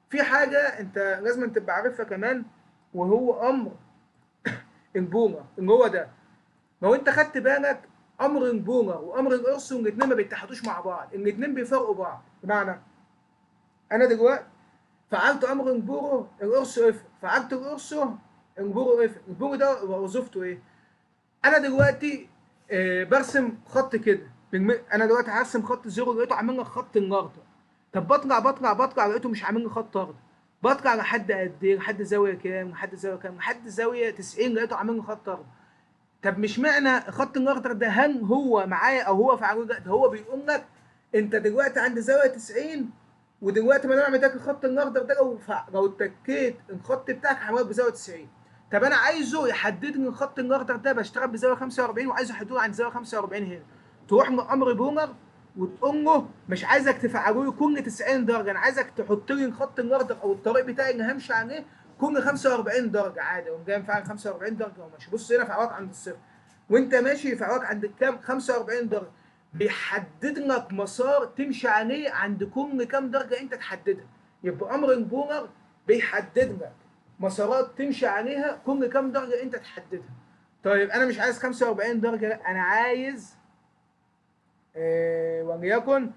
في حاجه انت لازم تبقى عارفها كمان، وهو امر البومه اللي هو ده. لو انت خدت بالك امر البومه وامر الارسو الاثنين ما بيتحدوش مع بعض، الاثنين بيفرقوا بعض. بمعنى انا دلوقتي فعلت امر انبورو القرص اف، فعلت القرص انبورو اف. البورو ده وظيفته ايه؟ انا دلوقتي برسم خط كده انا دلوقتي هرسم خط زيرو لقيته عامل لك خط النهارده. طب بطلع لقيته مش عامل لي خط اخضر. بطلع لحد قد ايه؟ لحد زاويه كام؟ لحد زاويه كام؟ لحد زاويه 90 لقيته عامل لي خط اخضر. طب مش معنى خط الاخضر ده هل هو معايا او هو فعال؟ ده هو بيقول لك انت دلوقتي عند زاويه 90، ودلوقتي ما انا بعمل ده الخط الاخضر ده لو اتكيت الخط بتاعك هيعمل بزاويه 90. طب انا عايزه يحدد لي الخط الاخضر ده بشتغل بزاويه 45 وعايزه يحدده عند زاويه 45 هنا. تروح لامر بونر وتقول له مش عايزك تفعله لي كل 90 درجه، انا عايزك تحط لي الخط الاخضر او الطريق بتاعي اللي همشي عليه كل 45 درجه عادي. قوم جاي مفعل 45 درجه وماشي. بص هنا فعلات عند الصفر، وانت ماشي فعلات عند كام؟ 45 درجه. بيحدد لك مسار تمشي عليه عند كل كام درجه انت تحددها. يبقى امر البومر بيحدد لك مسارات تمشي عليها كل كام درجه انت تحددها. طيب انا مش عايز 45 درجه، لا انا عايز وليكن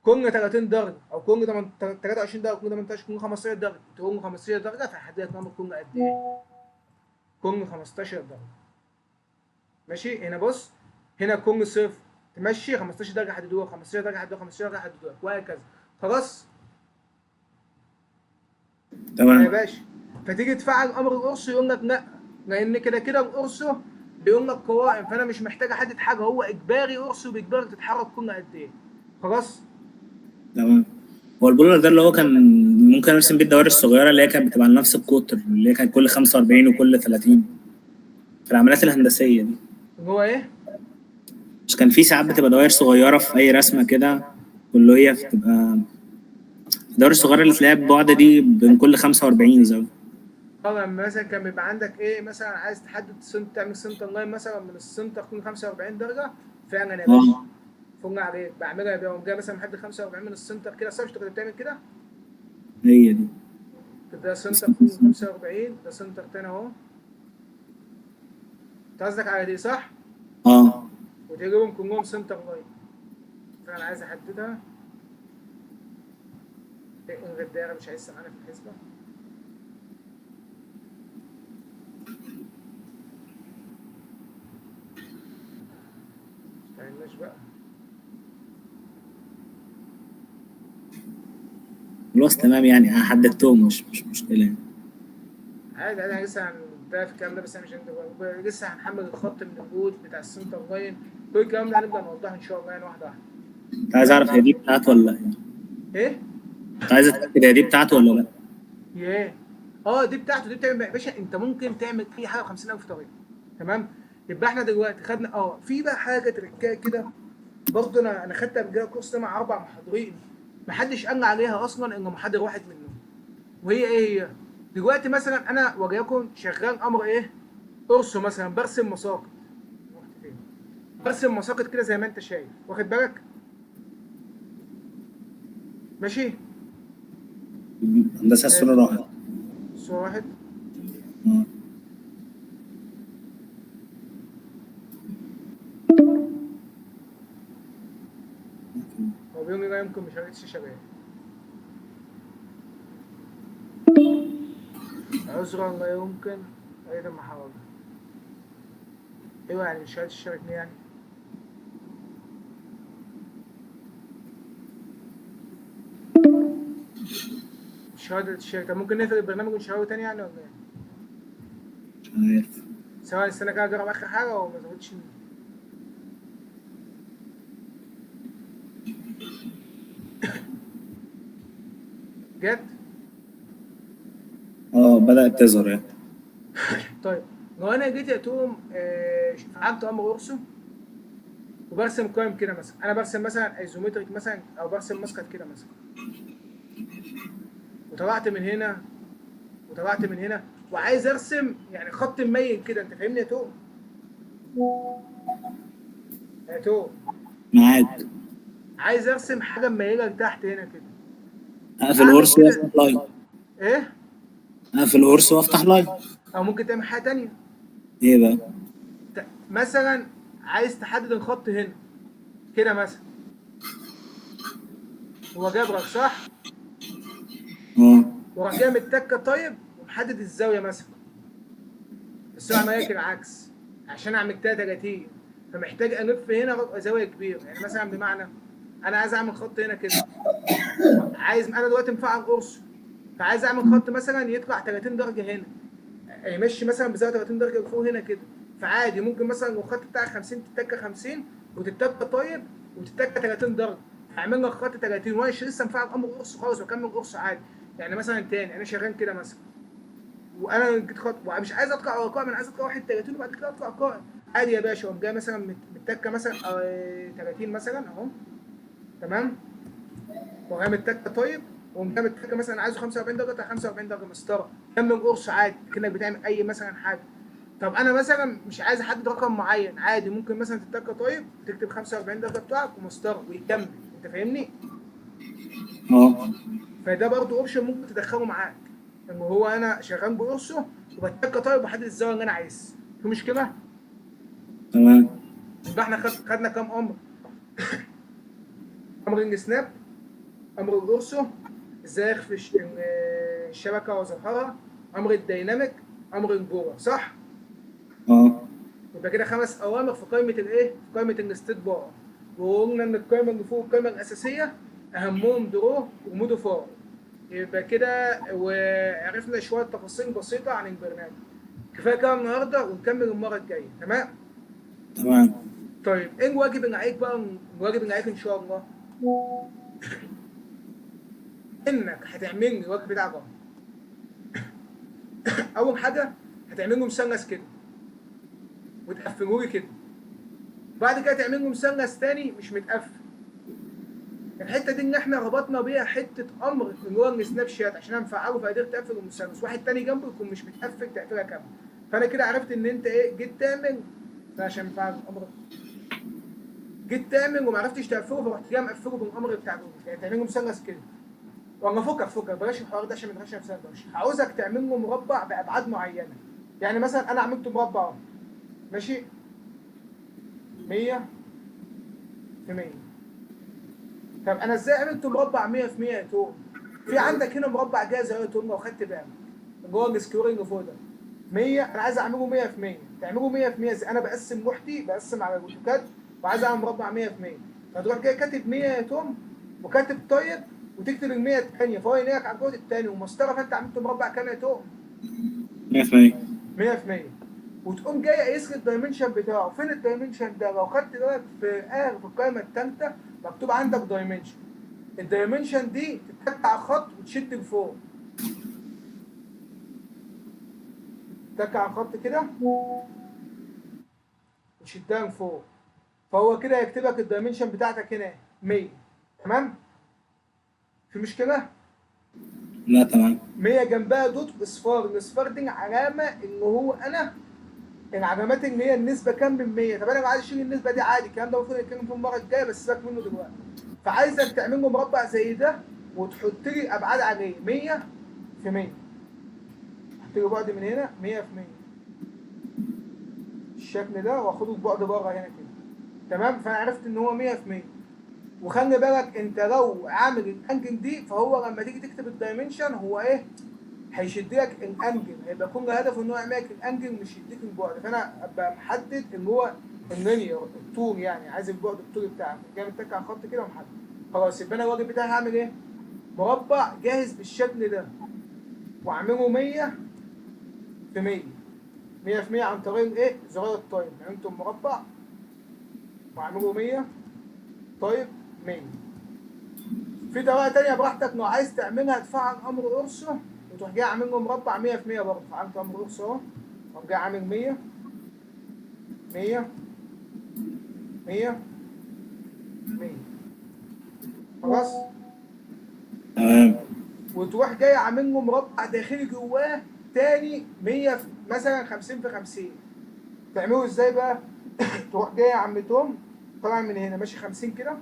كل 30 درجه او كل 23 درجه، كل 18، كل 15 درجه. تقول له 15 درجه فيحدد لك نمبر كل قد ايه؟ كل 15 درجه. ماشي. هنا بص، هنا كل صفر تمشي 15 درجه حددوها، 15 درجه حددوها، 15 درجه حددوها، وهكذا. خلاص يا تمام. باشا. فتيجي تفعل امر القرص يقول لك لا، لان كده كده القرص بيقول لك قوائم، فانا مش محتاج احدد حاجه، هو اجباري قرص وبيجبرك تتحرك كل قد ايه. خلاص. تمام. هو البولر ده اللي هو كان ممكن ارسم بيه الدوائر الصغيره اللي هي كانت بتبقى على نفس القطر، اللي هي كانت كل 45 وكل 30 في العمليات الهندسيه دي. اللي هو ايه؟ مش كان في ساعات بتبقى دوائر صغيره في اي رسمه كده، واللي هي بتبقى الدوائر الصغيره اللي تلاقيها ببعد دي بين كل 45 زاويه. اه لما مثلا كان بيبقى عندك ايه، مثلا عايز تحدد تعمل سنتر لاين مثلا من السنتر كل 45 درجه، فعلا يا باشا. اه. فل عليك، بعملها بقوم جاي مثلا محدد 45 من السنتر كده، صح؟ انت كنت بتعمل كده؟ هي دي. ده سنتر كل 45، ده سنتر تاني اهو. انت قصدك على دي صح؟ اه. وتجيبهم كلهم سنتر لاين. فانا عايز احددها. الغي الدايره، مش عايز معانا في الحسبه. مش بقى. خلاص تمام، يعني انا حددتهم، مش مشكله يعني. عادي عادي، لسه ده في الكلام ده، بس انا مش لسه هنحمل الخط من الجود بتاع السنتر لاين. كل الكلام ده هنبدا نوضحه ان شاء الله يعني واحده واحده. كنت عايز تمام. اعرف هي دي بتاعته ولا لا. ايه؟ كنت عايز اتاكد هي دي بتاعته ولا لا. ياه. اه دي بتاعته، دي بتعمل يا باشا، انت ممكن تعمل اي حاجه ب 50,000 طريقه. تمام. يبقى احنا دلوقتي خدنا في بقى حاجه تركايه كده، برضه انا خدت قبل كده الكورس ده مع 4 محاضرين، محدش قال عليها اصلا، ان محاضر واحد منهم. وهي ايه هي؟ دلوقتي مثلا انا وليكن شغال امر ايه؟ قرصه مثلا، برسم مساقط. رحت فين؟ برسم مساقط كده زي ما انت شايف، واخد بالك؟ ماشي. هندسه ادي الصوره راحت. صورة واحد. اه. هو بيقول لي لا يمكن مشاهدة الشاشة بيه. عذرا لا يمكن أيضا المحاولة. ايوه يعني مشاهدة الشاشة اتنين يعني. مشاهدة الشاشة، طب ممكن نقفل البرنامج ونشغله تاني يعني ولا ايه؟ مش عارف. ثواني استنى كده اجرب اخر حاجة وما تاخدش. جت؟ اه بدات تظهر يعني. طيب. لو انا جيت اتوم فعلت امر اورسو وبرسم قائم كده مثلا، انا برسم مثلا ايزومتريك مثلا، او برسم مسقط كده مثلا، وطلعت من هنا وطلعت من هنا، وعايز ارسم يعني خط مميل كده، انت فاهمني يا توم؟ يا توم، معاك. عايز ارسم حاجه مميله لتحت هنا كده. اقفل اعمل قرص كده وافتح لاين. ايه؟ اقفل قرص وافتح لاين. او ممكن تعمل حاجه تانية. ايه بقى. مثلا عايز تحدد الخط هنا كده مثلا، هو جابرك صح؟ اه. وراح جاي متكه طيب، ومحدد الزاويه مثلا، بس هو عمليه العكس، عشان اعمل 30 فمحتاج الف هنا زاويه كبيره، يعني مثلا بمعنى انا عايز اعمل خط هنا كده، عايز انا دلوقتي مفعل قرص، فعايز اعمل خط مثلا يطلع 30 درجه هنا، يمشي مثلا بزاويه 30 درجه لفوق هنا كده. فعادي ممكن مثلا لو الخط بتاعك 50 تتكه 50 وتتكه طيب وتتكه 30 درجه، اعمل لك خط 30 وانا لسه مفعل امر قرص خالص واكمل قرص عادي. يعني مثلا تاني انا شغال كده مثلا، وانا جيت خط ومش عايز اطلع على قائم، انا عايز اطلع 31 وبعد كده اطلع قائم عادي يا باشا. اقوم جاي مثلا متكه مثلا 30 مثلا اهو. تمام. وقام التكه طيب، وقام جاي التكه مثلا عايزه 45 درجه بتاع 45 درجه مسطره، كمل قرص عادي كانك بتعمل اي مثلا حاجه. طب انا مثلا مش عايز احدد رقم معين، عادي ممكن مثلا تتكه طيب وتكتب 45 درجه بتوعك ومسطره ويكمل، انت فاهمني؟ اه. فده برضه اوبشن ممكن تدخله معاك، ان هو انا شغال بقرصه وبتكه طيب وبحدد الزاويه اللي انا عايزها، في مشكله؟ تمام. يبقى احنا خدنا كام امر؟ امر رينج سناب، امر القرصه، ازاي اخفي الشبكه واظهرها، امر الديناميك، امر البور، صح؟ اه. يبقى كده 5 اوامر في قائمه الايه؟ في قائمه الستيت بار. وقلنا ان القائمه اللي فوق القائمه الاساسيه اهمهم درو وموديفاي. يبقى كده وعرفنا شويه تفاصيل بسيطه عن البرنامج. كفايه كده النهارده ونكمل المره الجايه. تمام؟ تمام. طيب ايه الواجب اللي عليك بقى؟ الواجب اللي عليك ان شاء الله انك هتعمل لي الواجب بتاعك اهو. اول حاجه هتعمل له مثلث كده وتقفله لي كده. بعد كده تعمل له مثلث تاني مش متقفل. الحته دي ان احنا ربطنا بيها حته امر اللي هو السناب شات عشان انفعله فقدرت اقفل المثلث. واحد تاني جنبه يكون مش متقفل تقفيله كامله. فانا كده عرفت ان انت ايه جيت تعمل عشان انفعل الامر. جيت تعمل وما عرفتش تقفله فرحت جاي مقفله بالامر بتاع جوجل. يعني تعمل له مثلث كده. ولا فكك بلاش الحوار ده عشان ما تدخلش نفسك دوشه. عاوزك تعمل له مربع بابعاد معينه. يعني مثلا انا عملت مربع اهو. ماشي 100 في 100. طب انا ازاي عملت مربع 100 في 100 يا توم؟ في عندك هنا مربع جاهز اهو يا توم لو خدت بالك. جوه السكرولنج فوق ده 100 انا عايز اعمله 100 في 100. تعمله 100 في 100 ازاي؟ انا بقسم لوحدي بقسم على الاوتوكاد وعايز اعمل مربع 100 في 100. فتروح جاي كاتب 100 يا توم وكاتب طيب وتكتب ال 100 الثانيه فهو ينقلك على الجهد الثاني ومسطره. فانت عملت مربع كام يا توم؟ 100%. 100 في 100. وتقوم جاي قايس لي الدايمنشن بتاعه. فين الدايمنشن ده؟ لو خدت بالك في القائمه الثالثه مكتوب عندك دايمنشن. الدايمنشن دي تتك على الخط وتشد لفوق. تتك على الخط كده وتشدها لفوق. فهو كده يكتب لك الدايمنشن بتاعتك هنا 100. تمام؟ في مشكله؟ لا تمام. 100 جنبها دوت واصفار. الاصفار دي علامه ان هو انا العلامات اللي هي النسبه كام من 100. طب انا عايز اشيل النسبه دي عادي. الكلام ده المفروض نتكلم فيه المره الجايه بس سيبك منه دلوقتي. فعايزك تعمل له مربع زي ده وتحط لي ابعاد عليه 100 في 100. احط لي بعد من هنا 100 في 100 الشكل ده واخده البعد بره هنا كده. تمام؟ فانا عرفت ان هو 100 في 100. وخلي بالك انت لو عامل الانجل دي فهو لما تيجي تكتب الدايمنشن هو ايه؟ هيشد لك الانجل. هيبقى كل هدفه ان هو يعمل لك الانجل مش يديك البعد. فانا ابقى محدد ان هو اللينير الطول. يعني عايز البعد الطولي بتاعك. جاي متك على الخط كده ومحدد. خلاص يبقى انا الواجب بتاعي هعمل ايه؟ مربع جاهز بالشكل ده واعمله 100 في 100. 100 في 100 عن طريق ايه؟ زرار التايم. يعني انتم مربع واعمله 100 طيب 100. في طريقه ثانيه براحتك لو عايز تعملها تفعل امر اورسو وتروح جاي عامل له مربع 100 في 100 برضه. فعلت امر اورسو اهو وقوم جاي عامل 100 100 100 100. خلاص؟ تمام. وتروح جاي عامل له مربع داخلي جواه تاني 100 مثلا 50 في 50. تعمله ازاي بقى؟ تروح جاي يا عم توم طالع من هنا ماشي 50 كده. انا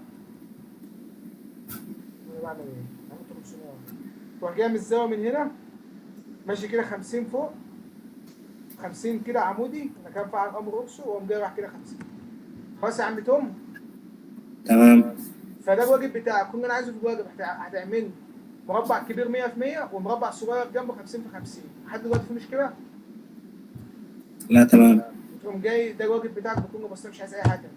بعمل ايه؟ عملت 500. تروح جاي من الزاويه من هنا ماشي كده 50 فوق 50 كده عمودي. انا كان فعل امر اورسو واقوم جاي راح كده 50. خلاص يا عم توم؟ تمام. فده الواجب بتاعك. كل اللي انا عايزه في الواجب هتعمل مربع كبير 100 في 100 ومربع صغير جنبه 50 في 50. لحد دلوقتي في مشكله؟ لا تمام. تقوم جاي ده الواجب بتاعك بكل بسيطه مش عايز اي حاجه.